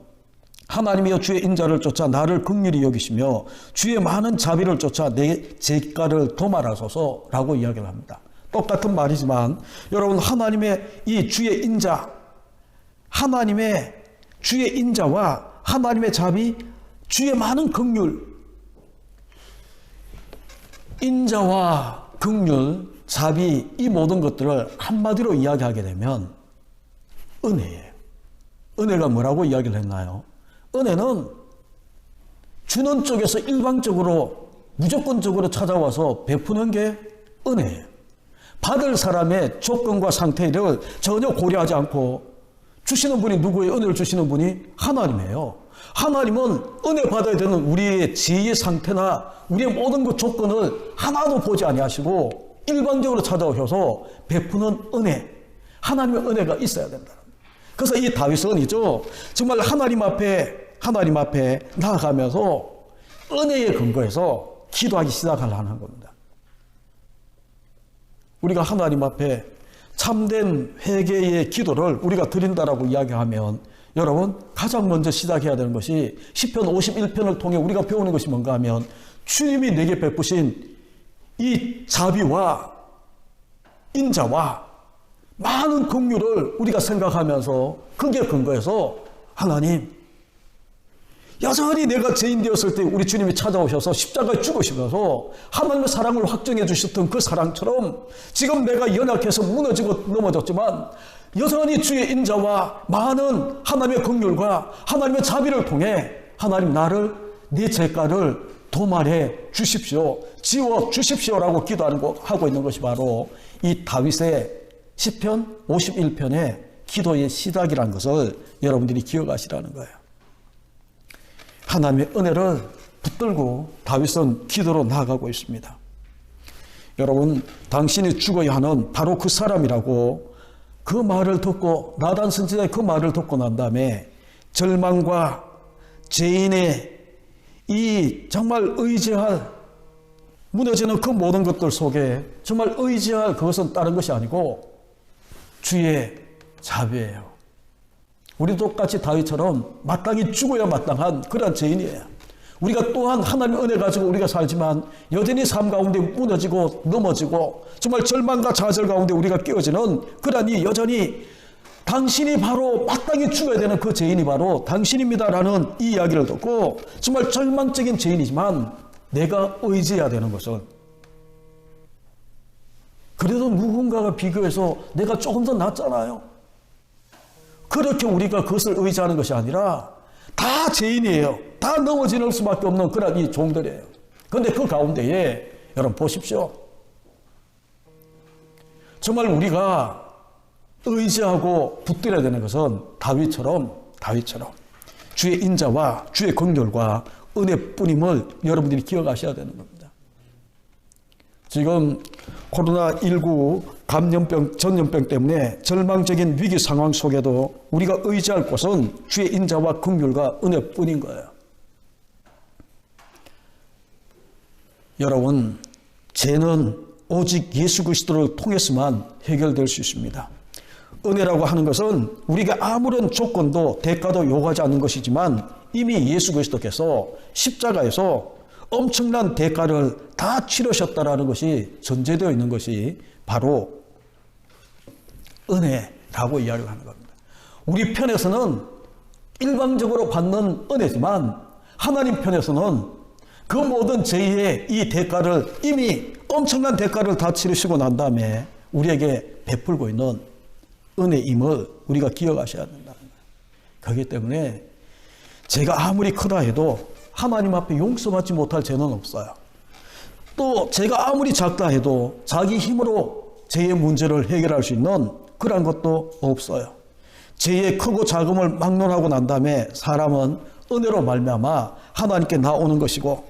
하나님이여 주의 인자를 쫓아 나를 긍휼히 여기시며 주의 많은 자비를 쫓아 내 죄가를 도말하소서라고 이야기를 합니다. 똑같은 말이지만 여러분, 하나님의 이 주의 인자, 하나님의 주의 인자와 하나님의 자비, 주의 많은 긍휼, 인자와 긍휼, 자비, 이 모든 것들을 한마디로 이야기하게 되면 은혜예요. 은혜가 뭐라고 이야기를 했나요? 은혜는 주는 쪽에서 일방적으로 무조건적으로 찾아와서 베푸는 게 은혜예요. 받을 사람의 조건과 상태를 전혀 고려하지 않고 주시는 분이 누구예요? 은혜를 주시는 분이 하나님이에요. 하나님은 은혜 받아야 되는 우리의 지혜의 상태나 우리의 모든 그 조건을 하나도 보지 아니하시고 일방적으로 찾아오셔서 베푸는 은혜, 하나님의 은혜가 있어야 된다. 그래서 이 다윗은 정말 하나님 앞에 나아가면서 은혜에 근거해서 기도하기 시작하려는 겁니다. 우리가 하나님 앞에 참된 회개의 기도를 우리가 드린다라고 이야기하면 여러분, 가장 먼저 시작해야 되는 것이 시편 51편을 통해 우리가 배우는 것이 뭔가 하면 주님이 내게 베푸신 이 자비와 인자와 많은 긍휼을 우리가 생각하면서 그게 근거해서 하나님, 여전히 내가 죄인 되었을 때 우리 주님이 찾아오셔서 십자가에 죽으시면서 하나님의 사랑을 확정해 주셨던 그 사랑처럼 지금 내가 연약해서 무너지고 넘어졌지만 여전히 주의 인자와 많은 하나님의 긍휼과 하나님의 자비를 통해 하나님, 나를 내 죄가를 도말해 주십시오, 지워 주십시오라고 하고 있는 것이 바로 이 다윗의 시편 51편의 기도의 시작이라는 것을 여러분들이 기억하시라는 거예요. 하나님의 은혜를 붙들고 다윗은 기도로 나아가고 있습니다. 여러분, 당신이 죽어야 하는 바로 그 사람이라고 그 말을 듣고, 나단 선지자의 그 말을 듣고 난 다음에 절망과 죄인의 이 정말 의지할, 무너지는 그 모든 것들 속에 정말 의지할 그것은 다른 것이 아니고 주의 자비예요. 우리 똑같이 다윗처럼 마땅히 죽어야 마땅한 그런 죄인이에요. 우리가 또한 하나님의 은혜 가지고 우리가 살지만 여전히 삶 가운데 무너지고 넘어지고 정말 절망과 좌절 가운데 우리가 끼어지는 그러니 여전히 당신이 바로 마땅히 죽어야 되는 그 죄인이 바로 당신입니다라는 이 이야기를 듣고 정말 절망적인 죄인이지만 내가 의지해야 되는 것은 그래도 누군가가 비교해서 내가 조금 더 낫잖아요. 그렇게 우리가 그것을 의지하는 것이 아니라 다 죄인이에요. 다 넘어지는 수밖에 없는 그런 이 종들이에요. 그런데 그 가운데에 여러분 보십시오. 정말 우리가 의지하고 붙들어야 되는 것은 다윗처럼 주의 인자와 주의 긍휼과 은혜뿐임을 여러분들이 기억하셔야 되는 겁니다. 지금 코로나19 감염병, 전염병 때문에 절망적인 위기 상황 속에도 우리가 의지할 곳은 주의 인자와 긍휼과 은혜뿐인 거예요. 여러분, 죄는 오직 예수 그리스도를 통해서만 해결될 수 있습니다. 은혜라고 하는 것은 우리가 아무런 조건도 대가도 요구하지 않는 것이지만 이미 예수 그리스도께서 십자가에서 엄청난 대가를 다 치르셨다라는 것이 전제되어 있는 것이 바로 은혜라고 이야기를 하는 겁니다. 우리 편에서는 일방적으로 받는 은혜지만 하나님 편에서는 그 모든 죄의 이 대가를 이미 엄청난 대가를 다 치르시고 난 다음에 우리에게 베풀고 있는 은혜임을 우리가 기억하셔야 된다는 거예요. 그렇기 때문에 죄가 아무리 크다 해도 하나님 앞에 용서받지 못할 죄는 없어요. 또 죄가 아무리 작다 해도 자기 힘으로 죄의 문제를 해결할 수 있는 그런 것도 없어요. 죄의 크고 작음을 막론하고 난 다음에 사람은 은혜로 말미암아 하나님께 나오는 것이고,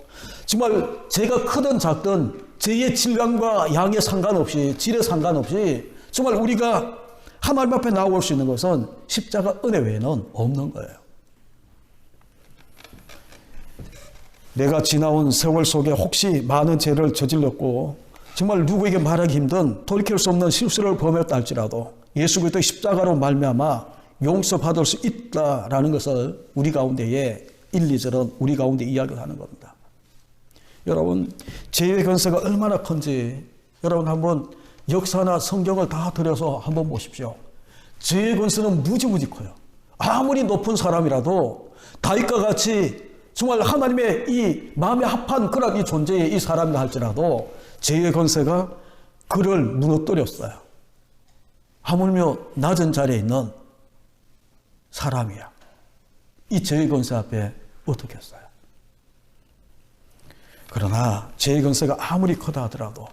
정말 죄가 크든 작든 죄의 질감과 양에 상관없이, 질에 상관없이 정말 우리가 하나님 앞에 나올 수 있는 것은 십자가 은혜 외에는 없는 거예요. 내가 지나온 세월 속에 혹시 많은 죄를 저질렀고 정말 누구에게 말하기 힘든 돌이킬 수 없는 실수를 범했다 할지라도 예수 그리스도의 십자가로 말미암아 용서받을 수 있다라는 것을 우리 가운데에 1, 2절은 우리 가운데 이야기를 하는 겁니다. 여러분, 죄의 권세가 얼마나 큰지 여러분 한번 역사나 성경을 다 들여서 한번 보십시오. 죄의 권세는 무지무지 커요. 아무리 높은 사람이라도 다윗과 같이 정말 하나님의 이 마음에 합한 그런 이 존재의 이 사람이라 할지라도 죄의 권세가 그를 무너뜨렸어요. 하물며 낮은 자리에 있는 사람이야. 이 죄의 권세 앞에 어떻게 했어요? 그러나 죄의 권세가 아무리 크다 하더라도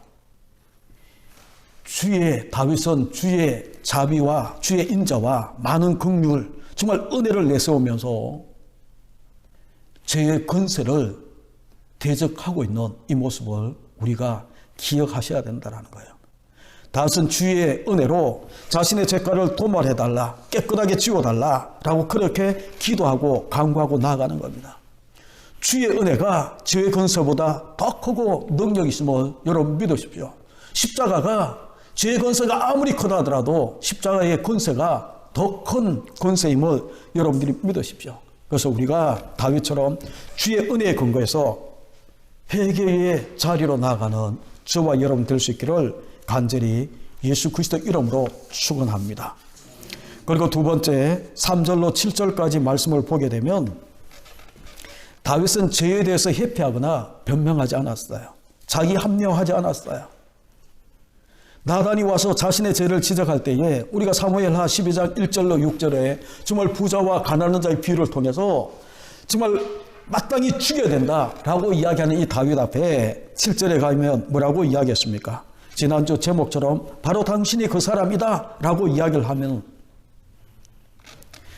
다윗은 주의 자비와 주의 인자와 많은 긍휼, 정말 은혜를 내세우면서 죄의 권세를 대적하고 있는 이 모습을 우리가 기억하셔야 된다는 거예요. 다윗은 주의 은혜로 자신의 죄가를 도말해달라, 깨끗하게 지워달라라고 그렇게 기도하고 간구하고 나아가는 겁니다. 주의 은혜가 죄의 권세보다 더 크고 능력이 있음을 여러분 믿으십시오. 십자가가 죄의 권세가 아무리 크다 하더라도 십자가의 권세가 더 큰 권세임을 여러분들이 믿으십시오. 그래서 우리가 다윗처럼 주의 은혜에 근거해서 회개의 자리로 나아가는 저와 여러분 될 수 있기를 간절히 예수 그리스도 이름으로 축원합니다. 그리고 두 번째 3절로 7절까지 말씀을 보게 되면 다윗은 죄에 대해서 회피하거나 변명하지 않았어요. 자기 합리화하지 않았어요. 나단이 와서 자신의 죄를 지적할 때에 우리가 사무엘하 12장 1절로 6절에 정말 부자와 가난한 자의 비유를 통해서 정말 마땅히 죽여야 된다라고 이야기하는 이 다윗 앞에 7절에 가면 뭐라고 이야기했습니까? 지난주 제목처럼 바로 당신이 그 사람이다 라고 이야기를 하면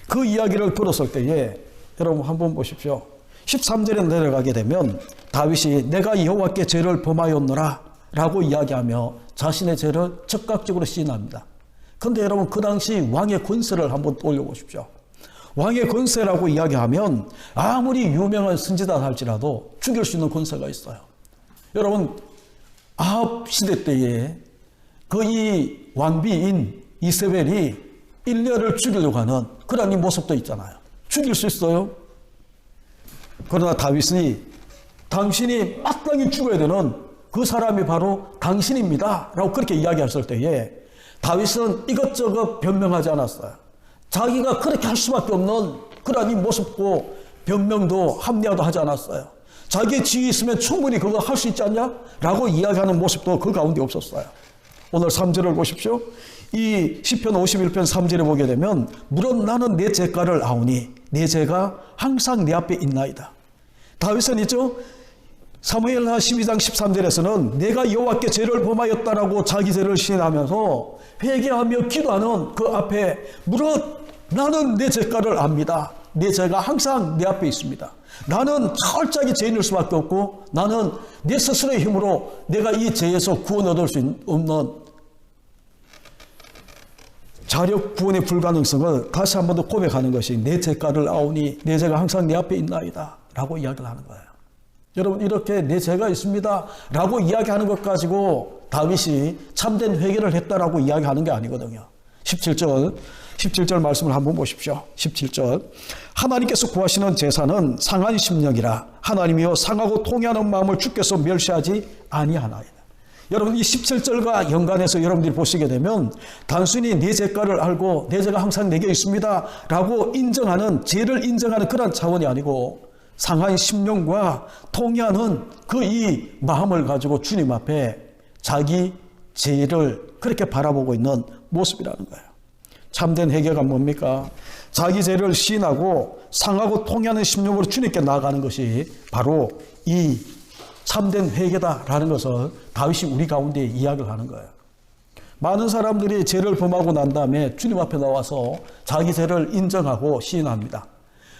그 이야기를 들었을 때에 여러분 한번 보십시오. 13절에 내려가게 되면 다윗이 내가 여호와께 죄를 범하였노라 라고 이야기하며 자신의 죄를 적극적으로 시인합니다. 그런데 여러분 그 당시 왕의 권세를 한번 떠올려보십시오. 왕의 권세라고 이야기하면 아무리 유명한 선지자다 할지라도 죽일 수 있는 권세가 있어요. 여러분 아합 시대 때에 그 이 왕비인 이세벨이 일리야를 죽이려고 하는 그런 이 모습도 있잖아요. 죽일 수 있어요. 그러나 다윗이 당신이 마땅히 죽어야 되는 그 사람이 바로 당신입니다 라고 그렇게 이야기했을 때에 다윗은 이것저것 변명하지 않았어요. 자기가 그렇게 할 수밖에 없는 그런 이 모습도 변명도 합리화도 하지 않았어요. 자기의 지위 있으면 충분히 그거 할 수 있지 않냐? 라고 이야기하는 모습도 그 가운데 없었어요. 오늘 3절을 보십시오. 이 시편 51편 3절에 보게 되면 물론 나는 내 죄가를 아오니 내 죄가 항상 내 앞에 있나이다. 다윗은 있죠. 사무엘하 12장 13절에서는 내가 여호와께 죄를 범하였다라고 자기 죄를 시인하면서 회개하며 기도하는 그 앞에 물론 나는 내 죄가를 압니다. 내 죄가 항상 내 앞에 있습니다. 나는 철저하게 죄인일 수밖에 없고 나는 내 스스로의 힘으로 내가 이 죄에서 구원 얻을 수 없는 자력 구원의 불가능성을 다시 한 번 더 고백하는 것이 내 죄가를 아오니 내 죄가 항상 내 앞에 있나이다 라고 이야기를 하는 거예요. 여러분 이렇게 내 죄가 있습니다 라고 이야기하는 것 가지고 다윗이 참된 회개를 했다라고 이야기하는 게 아니거든요. 17절 말씀을 한번 보십시오. 17절 하나님께서 구하시는 제사는 상한 심령이라 하나님이여 상하고 통회하는 마음을 주께서 멸시하지 아니하나이다. 여러분 이 17절과 연관해서 여러분들이 보시게 되면 단순히 내 죄가를 알고 내 죄가 항상 내게 있습니다 라고 인정하는 죄를 인정하는 그런 차원이 아니고 상한 심령과 통회하는 그 이 마음을 가지고 주님 앞에 자기 죄를 그렇게 바라보고 있는 모습이라는 거예요. 참된 회개가 뭡니까? 자기 죄를 시인하고 상하고 통회하는 심령으로 주님께 나아가는 것이 바로 이 참된 회개다라는 것을 다윗이 우리 가운데 이야기를 하는 거예요. 많은 사람들이 죄를 범하고 난 다음에 주님 앞에 나와서 자기 죄를 인정하고 시인합니다.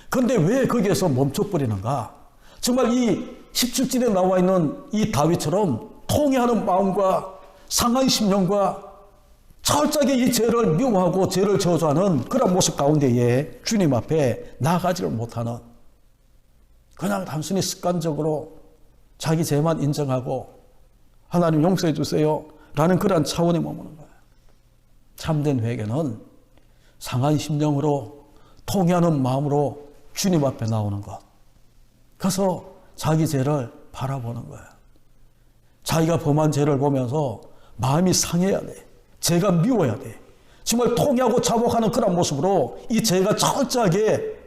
그런데 왜 거기에서 멈춰버리는가? 정말 이 17절에 나와 있는 이 다윗처럼 통회하는 마음과 상한 심령과 철저하게 이 죄를 미워하고 죄를 저주하는 그런 모습 가운데에 주님 앞에 나아가지를 못하는 그냥 단순히 습관적으로 자기 죄만 인정하고 하나님 용서해 주세요 라는 그런 차원에 머무는 거예요. 참된 회개는 상한 심령으로 통회하는 마음으로 주님 앞에 나오는 것. 그래서 자기 죄를 바라보는 거예요. 자기가 범한 죄를 보면서 마음이 상해야 돼. 죄가 미워야 돼. 정말 통회하고 자복하는 그런 모습으로 이 죄가 철저하게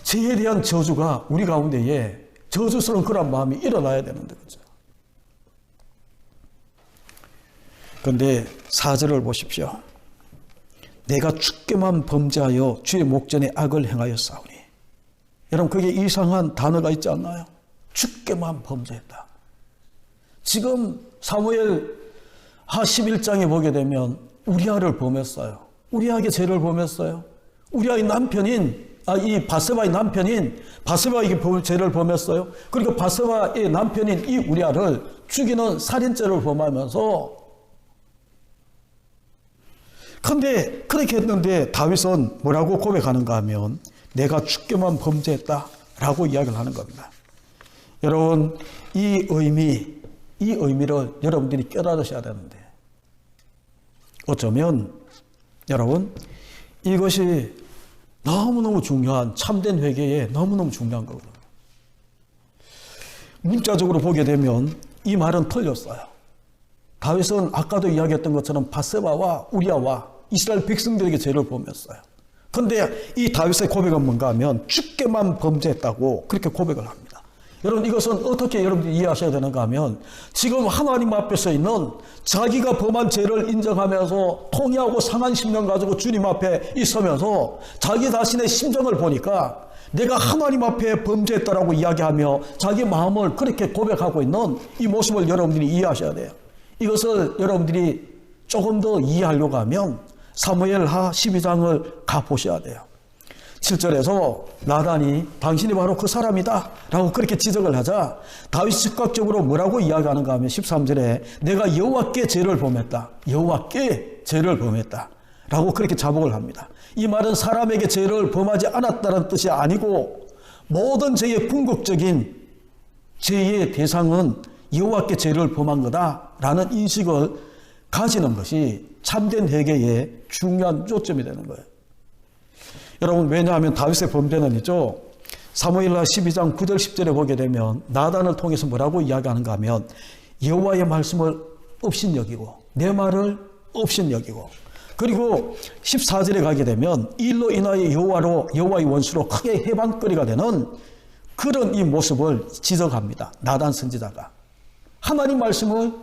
죄에 대한 저주가 우리 가운데에 저주스러운 그런 마음이 일어나야 되는데, 그죠? 그런데 4절을 보십시오. 내가 주께만 범죄하여 주의 목전에 악을 행하였사오니. 여러분, 그게 이상한 단어가 있지 않나요? 주께만 범죄했다. 지금 사무엘 하 11장에 보게 되면 우리아를 범했어요. 우리아에게 죄를 범했어요. 우리아의 남편인 이 바세바의 남편인 바세바에게 죄를 범했어요. 그리고 바세바의 남편인 이 우리아를 죽이는 살인죄를 범하면서, 그런데 그렇게 했는데 다윗은 뭐라고 고백하는가 하면 내가 주께만 범죄했다라고 이야기를 하는 겁니다. 여러분, 이 의미를 여러분들이 깨달으셔야 되는데, 어쩌면 여러분 이것이 너무너무 중요한, 참된 회개에 너무너무 중요한 거거든요. 문자적으로 보게 되면 이 말은 틀렸어요. 다윗은 아까도 이야기했던 것처럼 바세바와 우리아와 이스라엘 백성들에게 죄를 범했어요. 그런데 이 다윗의 고백은 뭔가 하면 주께만 범죄했다고 그렇게 고백을 합니다. 여러분, 이것은 어떻게 여러분들이 이해하셔야 되는가 하면 지금 하나님 앞에 서 있는 자기가 범한 죄를 인정하면서 통회하고 상한 심령 가지고 주님 앞에 있으면서 자기 자신의 심정을 보니까 내가 하나님 앞에 범죄했다라고 이야기하며 자기 마음을 그렇게 고백하고 있는 이 모습을 여러분들이 이해하셔야 돼요. 이것을 여러분들이 조금 더 이해하려고 하면 사무엘하 12장을 가보셔야 돼요. 7절에서 나단이 당신이 바로 그 사람이다 라고 그렇게 지적을 하자 다윗이 즉각적으로 뭐라고 이야기하는가 하면 13절에 내가 여호와께 죄를 범했다. 여호와께 죄를 범했다 라고 그렇게 자복을 합니다. 이 말은 사람에게 죄를 범하지 않았다는 뜻이 아니고 모든 죄의 궁극적인 죄의 대상은 여호와께 죄를 범한 거다라는 인식을 가지는 것이 참된 회개의 중요한 요점이 되는 거예요. 여러분, 왜냐하면 다윗의 범죄는 있죠. 사무엘하 12장 9절 10절에 보게 되면 나단을 통해서 뭐라고 이야기하는가 하면 여호와의 말씀을 업신여기고 내 말을 업신여기고, 그리고 14절에 가게 되면 이 일로 인하여 여호와의 원수로 크게 해방거리가 되는 그런 이 모습을 지적합니다. 나단 선지자가 하나님 말씀을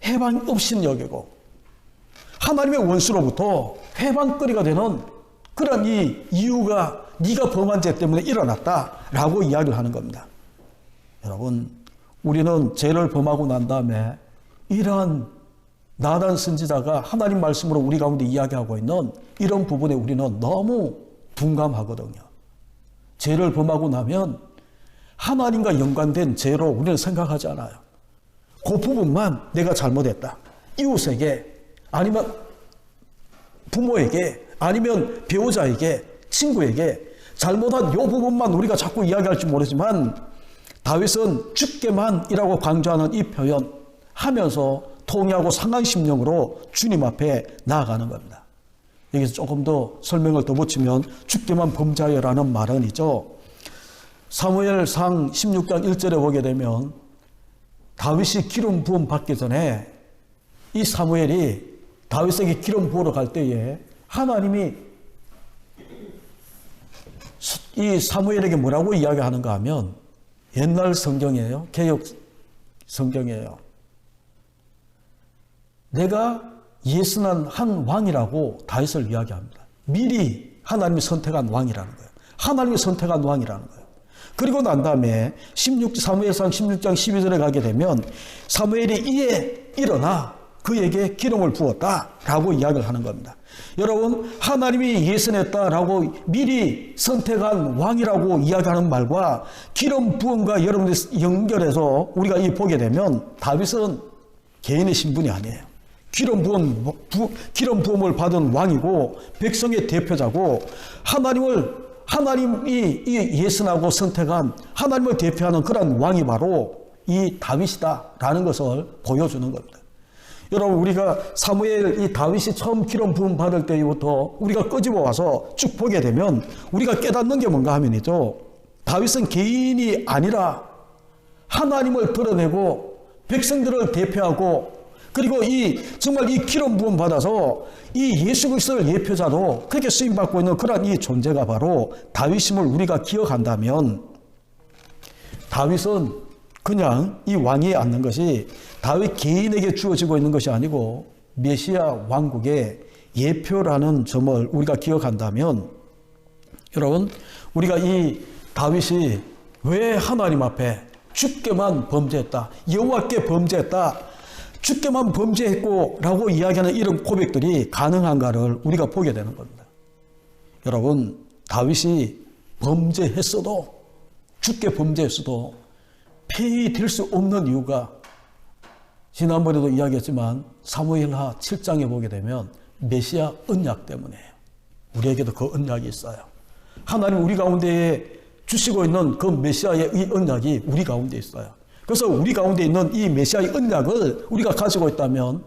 해방 업신여기고 하나님의 원수로부터 해방거리가 되는 그런 이 이유가 네가 범한 죄 때문에 일어났다라고 이야기를 하는 겁니다. 여러분, 우리는 죄를 범하고 난 다음에 이러한 나단 선지자가 하나님 말씀으로 우리 가운데 이야기하고 있는 이런 부분에 우리는 너무 둔감하거든요. 죄를 범하고 나면 하나님과 연관된 죄로 우리는 생각하지 않아요. 그 부분만 내가 잘못했다. 이웃에게 아니면 부모에게 아니면 배우자에게 친구에게 잘못한 이 부분만 우리가 자꾸 이야기할지 모르지만 다윗은 주께만이라고 강조하는 이 표현 하면서 통회하고 상한 심령으로 주님 앞에 나아가는 겁니다. 여기서 조금 더 설명을 더 붙이면 주께만 범죄하여라는 말은 있죠. 사무엘상 16장 1절에 보게 되면 다윗이 기름 부음 받기 전에 이 사무엘이 다윗에게 기름 부으러 갈 때에 하나님이 이 사무엘에게 뭐라고 이야기하는가 하면 옛날 성경이에요. 개역 성경이에요. 내가 예순한 한 왕이라고 다윗을 이야기합니다. 미리 하나님이 선택한 왕이라는 거예요. 하나님이 선택한 왕이라는 거예요. 그리고 난 다음에 사무엘상 16장 12절에 가게 되면 사무엘이 이에 일어나 그에게 기름을 부었다라고 이야기를 하는 겁니다. 여러분, 하나님이 예선했다라고 미리 선택한 왕이라고 이야기하는 말과 기름 부음과 여러분들 연결해서 우리가 이 보게 되면 다윗은 개인의 신분이 아니에요. 기름 부음을 받은 왕이고 백성의 대표자고 하나님이 이 예선하고 선택한 하나님을 대표하는 그런 왕이 바로 이 다윗이다라는 것을 보여주는 겁니다. 여러분, 우리가 사무엘 이 다윗이 처음 기름 부음 받을 때부터 우리가 끄집어 와서 쭉 보게 되면 우리가 깨닫는 게 뭔가 하면이죠. 다윗은 개인이 아니라 하나님을 드러내고 백성들을 대표하고, 그리고 정말 이 기름 부음 받아서 이 예수 그리스도를 예표자로 그렇게 쓰임 받고 있는 그런 이 존재가 바로 다윗임을 우리가 기억한다면, 다윗은 그냥 이 왕위에 앉는 것이 다윗 개인에게 주어지고 있는 것이 아니고 메시아 왕국의 예표라는 점을 우리가 기억한다면, 여러분, 우리가 이 다윗이 왜 하나님 앞에 주께만 범죄했다, 여호와께 범죄했다, 주께만 범죄했고 라고 이야기하는 이런 고백들이 가능한가를 우리가 보게 되는 겁니다. 여러분, 다윗이 범죄했어도, 주께 범죄했어도 폐위될 수 없는 이유가, 지난번에도 이야기했지만 사무엘하 7장에 보게 되면 메시아 언약 때문이에요. 우리에게도 그 언약이 있어요. 하나님 우리 가운데에 주시고 있는 그 메시아의 이 언약이 우리 가운데 있어요. 그래서 우리 가운데 있는 이 메시아의 언약을 우리가 가지고 있다면,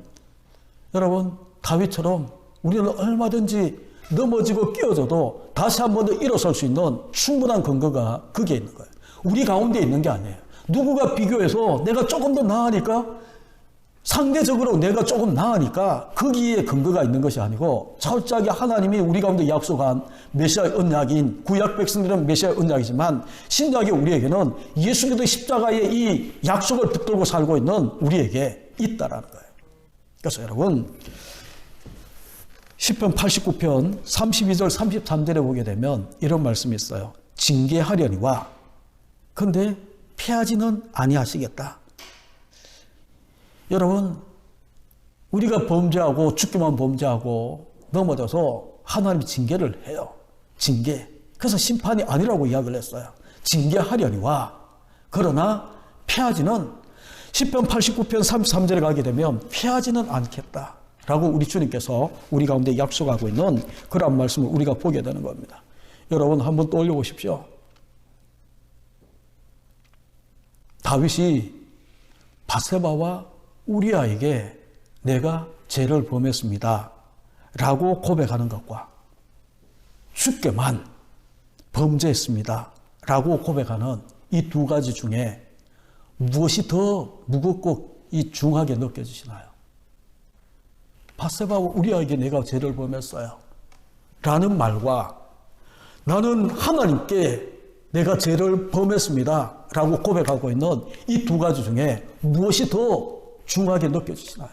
여러분, 다윗처럼 우리는 얼마든지 넘어지고 끼어져도 다시 한 번 더 일어설 수 있는 충분한 근거가 거기에 있는 거예요. 우리 가운데 있는 게 아니에요. 누구가 비교해서 내가 조금 더 나으니까, 상대적으로 내가 조금 나으니까 거기에 근거가 있는 것이 아니고, 철저하게 하나님이 우리 가운데 약속한 메시아의 언약인, 구약 백성들은 메시아의 언약이지만 신약의 우리에게는 예수 그리스도의 십자가의 이 약속을 붙들고 살고 있는 우리에게 있다라는 거예요. 그래서 여러분, 시편 89편 32절 33절에 보게 되면 이런 말씀이 있어요. 징계하려니와 근데 피하지는 아니하시겠다. 여러분, 우리가 범죄하고 주께만 범죄하고 넘어져서 하나님이 징계를 해요. 징계. 그래서 심판이 아니라고 이야기를 했어요. 징계하려니와 그러나 피하지는, 시편 89편 33절에 가게 되면 피하지는 않겠다라고 우리 주님께서 우리 가운데 약속하고 있는 그런 말씀을 우리가 보게 되는 겁니다. 여러분, 한번 떠올려 보십시오. 다윗이 바세바와 우리아에게 내가 죄를 범했습니다 라고 고백하는 것과 주께만 범죄했습니다 라고 고백하는 이 두 가지 중에 무엇이 더 무겁고 이 중하게 느껴지시나요? 바세바와 우리아에게 내가 죄를 범했어요 라는 말과 나는 하나님께 내가 죄를 범했습니다 라고 고백하고 있는 이 두 가지 중에 무엇이 더 중하게 느껴지시나요?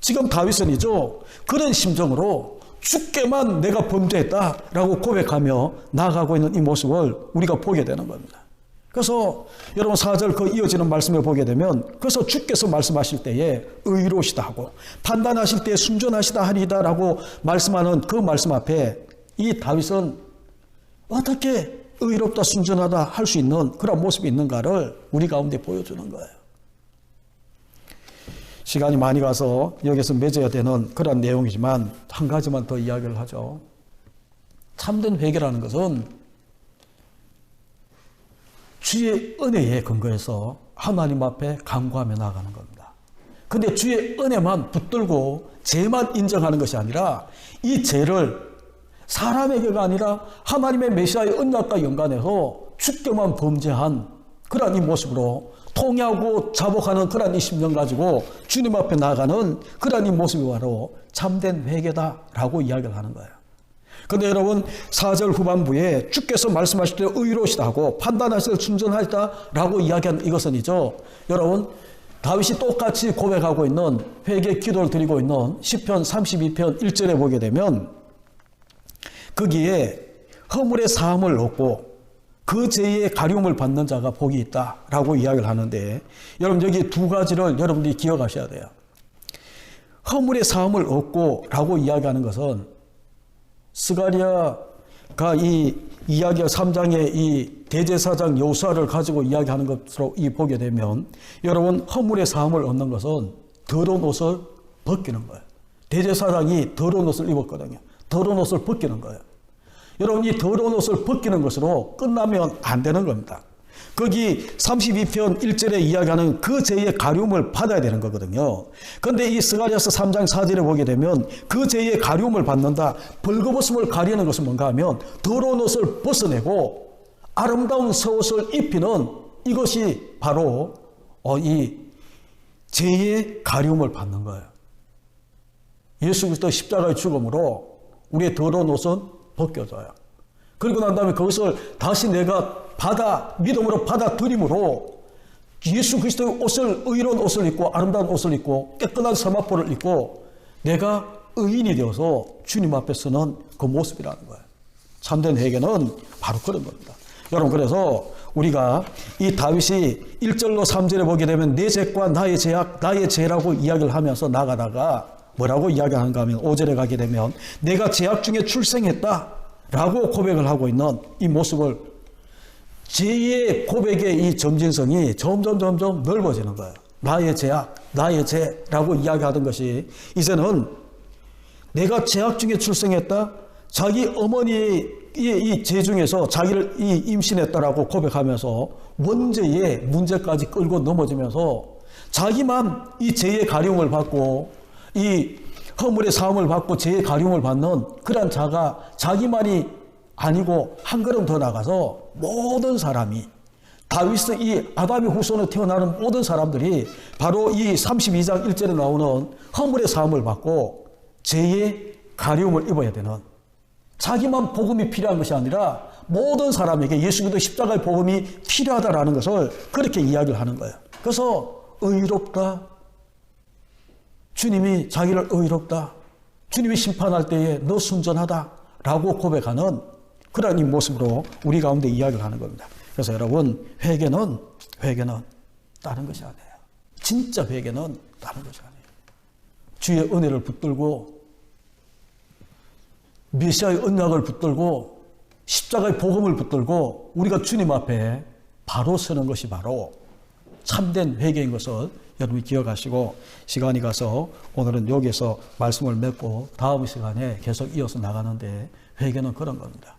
지금 다윗은이죠, 그런 심정으로 주께만 내가 범죄했다라고 고백하며 나아가고 있는 이 모습을 우리가 보게 되는 겁니다. 그래서 여러분 4절 그 이어지는 말씀을 보게 되면, 그래서 주께서 말씀하실 때에 의로우시다 하고 판단하실 때에 순전하시다 하리다라고 말씀하는 그 말씀 앞에 이 다윗은 어떻게 의롭다 순전하다 할 수 있는 그런 모습이 있는가를 우리 가운데 보여주는 거예요. 시간이 많이 가서 여기서 맺어야 되는 그런 내용이지만 한 가지만 더 이야기를 하죠. 참된 회개라는 것은 주의 은혜에 근거해서 하나님 앞에 간구하며 나아가는 겁니다. 그런데 주의 은혜만 붙들고 죄만 인정하는 것이 아니라 이 죄를 사람에게가 아니라 하나님의 메시아의 언약과 연관해서 주께만 범죄한 그런 이 모습으로 통회하고 자복하는 그런 이 심령 가지고 주님 앞에 나아가는 그런 이 모습이 바로 참된 회개다라고 이야기를 하는 거예요. 그런데 여러분 4절 후반부에 주께서 말씀하실 때 의로우시다 하고 판단하실 때 순전하시다라고 이야기한 이것은이죠. 여러분 다윗이 똑같이 고백하고 있는 회개 기도를 드리고 있는 시편 32편 1절에 보게 되면 거기에 허물의 사함을 얻고 그 죄의 가려움을 받는 자가 복이 있다라고 이야기를 하는데, 여러분 여기 두 가지를 여러분들이 기억하셔야 돼요. 허물의 사함을 얻고 라고 이야기하는 것은 스가랴가 이 이야기가 3장의 이 대제사장 여호수아를 가지고 이야기하는 것으로 보게 되면, 여러분 허물의 사함을 얻는 것은 더러운 옷을 벗기는 거예요. 대제사장이 더러운 옷을 입었거든요. 더러운 옷을 벗기는 거예요. 여러분, 이 더러운 옷을 벗기는 것으로 끝나면 안 되는 겁니다. 거기 32편 1절에 이야기하는 그 죄의 가려움을 받아야 되는 거거든요. 그런데 이 스가랴서 3장 4절에 보게 되면 그 죄의 가려움을 받는다. 벌거벗음을 가리는 것은 뭔가 하면 더러운 옷을 벗어내고 아름다운 새 옷을 입히는 이것이 바로 이 죄의 가려움을 받는 거예요. 예수 그리스도 십자가의 죽음으로 우리의 더러운 옷은 벗겨져요. 그리고 난 다음에 그것을 다시 내가 믿음으로 받아들임으로 예수 그리스도의 옷을, 의로운 옷을 입고 아름다운 옷을 입고 깨끗한 서마포를 입고 내가 의인이 되어서 주님 앞에 서는 그 모습이라는 거예요. 참된 회개는 바로 그런 겁니다. 여러분, 그래서 우리가 이 다윗이 1절로 3절에 보게 되면 내 죄과 나의 죄악, 나의 죄라고 이야기를 하면서 나가다가 뭐라고 이야기하는가 하면 5절에 가게 되면 내가 죄악 중에 출생했다 라고 고백을 하고 있는 이 모습을, 죄의 고백의 이 점진성이 점점 넓어지는 거예요. 나의 죄악, 나의 죄라고 이야기하던 것이 이제는 내가 죄악 중에 출생했다, 자기 어머니의 이 죄 중에서 자기를 임신했다라고 고백하면서 원죄의 문제까지 끌고 넘어지면서 자기만 이 죄의 가려움을 받고 이 허물의 사함을 받고 죄의 가려움을 받는 그러한 자가 자기만이 아니고 한 걸음 더 나가서 모든 사람이, 다윗의 이 아담의 후손으로 태어나는 모든 사람들이 바로 이 32장 1절에 나오는 허물의 사함을 받고 죄의 가려움을 입어야 되는, 자기만 복음이 필요한 것이 아니라 모든 사람에게 예수 그리스도 십자가의 복음이 필요하다라는 것을 그렇게 이야기를 하는 거예요. 그래서 의롭다, 주님이 자기를 의롭다, 주님이 심판할 때에 너 순전하다 라고 고백하는 그런 이 모습으로 우리 가운데 이야기를 하는 겁니다. 그래서 여러분, 회개는 다른 것이 아니에요. 진짜 회개는 다른 것이 아니에요. 주의 은혜를 붙들고 메시아의 언약을 붙들고 십자가의 복음을 붙들고 우리가 주님 앞에 바로 서는 것이 바로 참된 회개인 것을 여러분이 기억하시고, 시간이 가서 오늘은 여기에서 말씀을 맺고 다음 시간에 계속 이어서 나가는데, 회개는 그런 겁니다.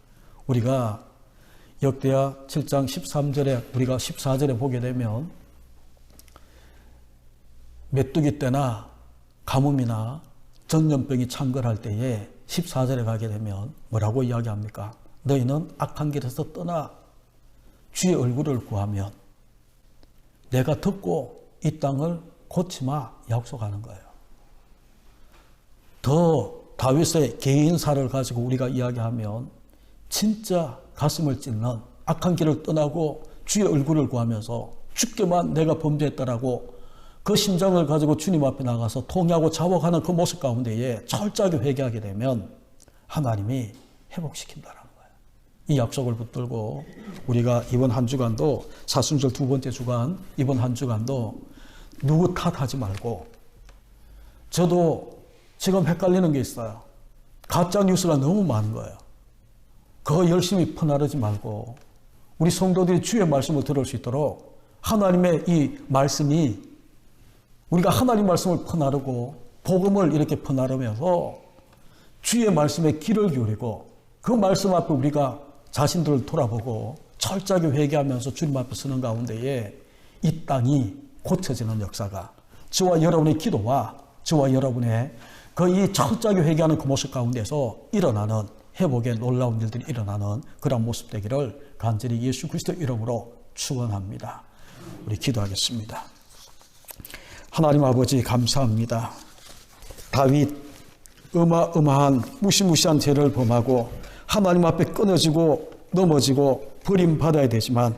우리가 역대하 7장 13절에 우리가 14절에 보게 되면 메뚜기 떼나 가뭄이나 전염병이 창궐할 때에 14절에 가게 되면 뭐라고 이야기합니까? 너희는 악한 길에서 떠나 주의 얼굴을 구하면 내가 듣고 이 땅을 고치마 약속하는 거예요. 더 다윗의 개인사를 가지고 우리가 이야기하면 진짜 가슴을 찢는, 악한 길을 떠나고 주의 얼굴을 구하면서 주께만 내가 범죄했다라고 그 심정을 가지고 주님 앞에 나가서 통회하고 자복하는 그 모습 가운데에 철저하게 회개하게 되면 하나님이 회복시킨다라는 거예요. 이 약속을 붙들고 우리가 이번 한 주간도, 사순절 두 번째 주간, 이번 한 주간도 누구 탓하지 말고, 저도 지금 헷갈리는 게 있어요. 가짜 뉴스가 너무 많은 거예요. 그거 열심히 퍼나르지 말고 우리 성도들이 주의 말씀을 들을 수 있도록 하나님의 이 말씀이, 우리가 하나님 말씀을 퍼나르고 복음을 이렇게 퍼나르면서 주의 말씀에 귀를 기울이고 그 말씀 앞에 우리가 자신들을 돌아보고 철저하게 회개하면서 주님 앞에 서는 가운데에 이 땅이 고쳐지는 역사가 저와 여러분의 기도와 저와 여러분의 그 이 철저하게 회개하는 그 모습 가운데서 일어나는 회복의 놀라운 일들이 일어나는 그런 모습 되기를 간절히 예수 그리스도 이름으로 축원합니다. 우리 기도하겠습니다. 하나님 아버지, 감사합니다. 다윗 어마어마한 무시무시한 죄를 범하고 하나님 앞에 끊어지고 넘어지고 버림받아야 되지만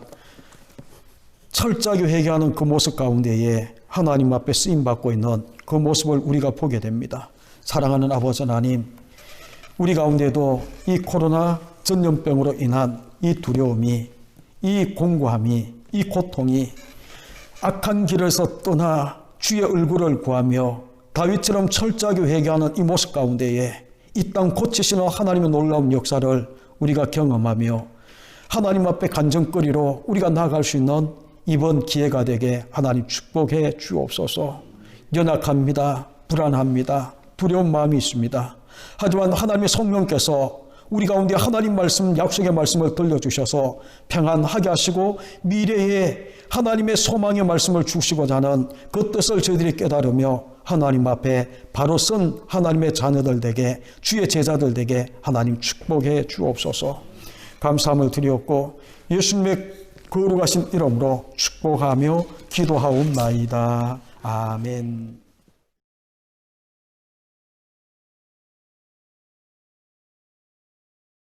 철저하게 회개하는 그 모습 가운데에 하나님 앞에 쓰임받고 있는 그 모습을 우리가 보게 됩니다. 사랑하는 아버지 하나님, 우리 가운데도 이 코로나 전염병으로 인한 이 두려움이, 이 공고함이, 이 고통이 악한 길에서 떠나 주의 얼굴을 구하며 다윗처럼 철저하게 회개하는 이 모습 가운데에 이 땅 고치시는 하나님의 놀라운 역사를 우리가 경험하며 하나님 앞에 간증거리로 우리가 나아갈 수 있는 이번 기회가 되게 하나님 축복해 주옵소서. 연약합니다. 불안합니다. 두려운 마음이 있습니다. 하지만 하나님의 성령께서 우리 가운데 하나님 말씀, 약속의 말씀을 들려주셔서 평안하게 하시고 미래에 하나님의 소망의 말씀을 주시고자 하는 그 뜻을 저희들이 깨달으며 하나님 앞에 바로 선 하나님의 자녀들 되게, 주의 제자들 되게 하나님 축복해 주옵소서. 감사함을 드리옵고 예수님의 거룩하신 이름으로 축복하며 기도하옵나이다. 아멘.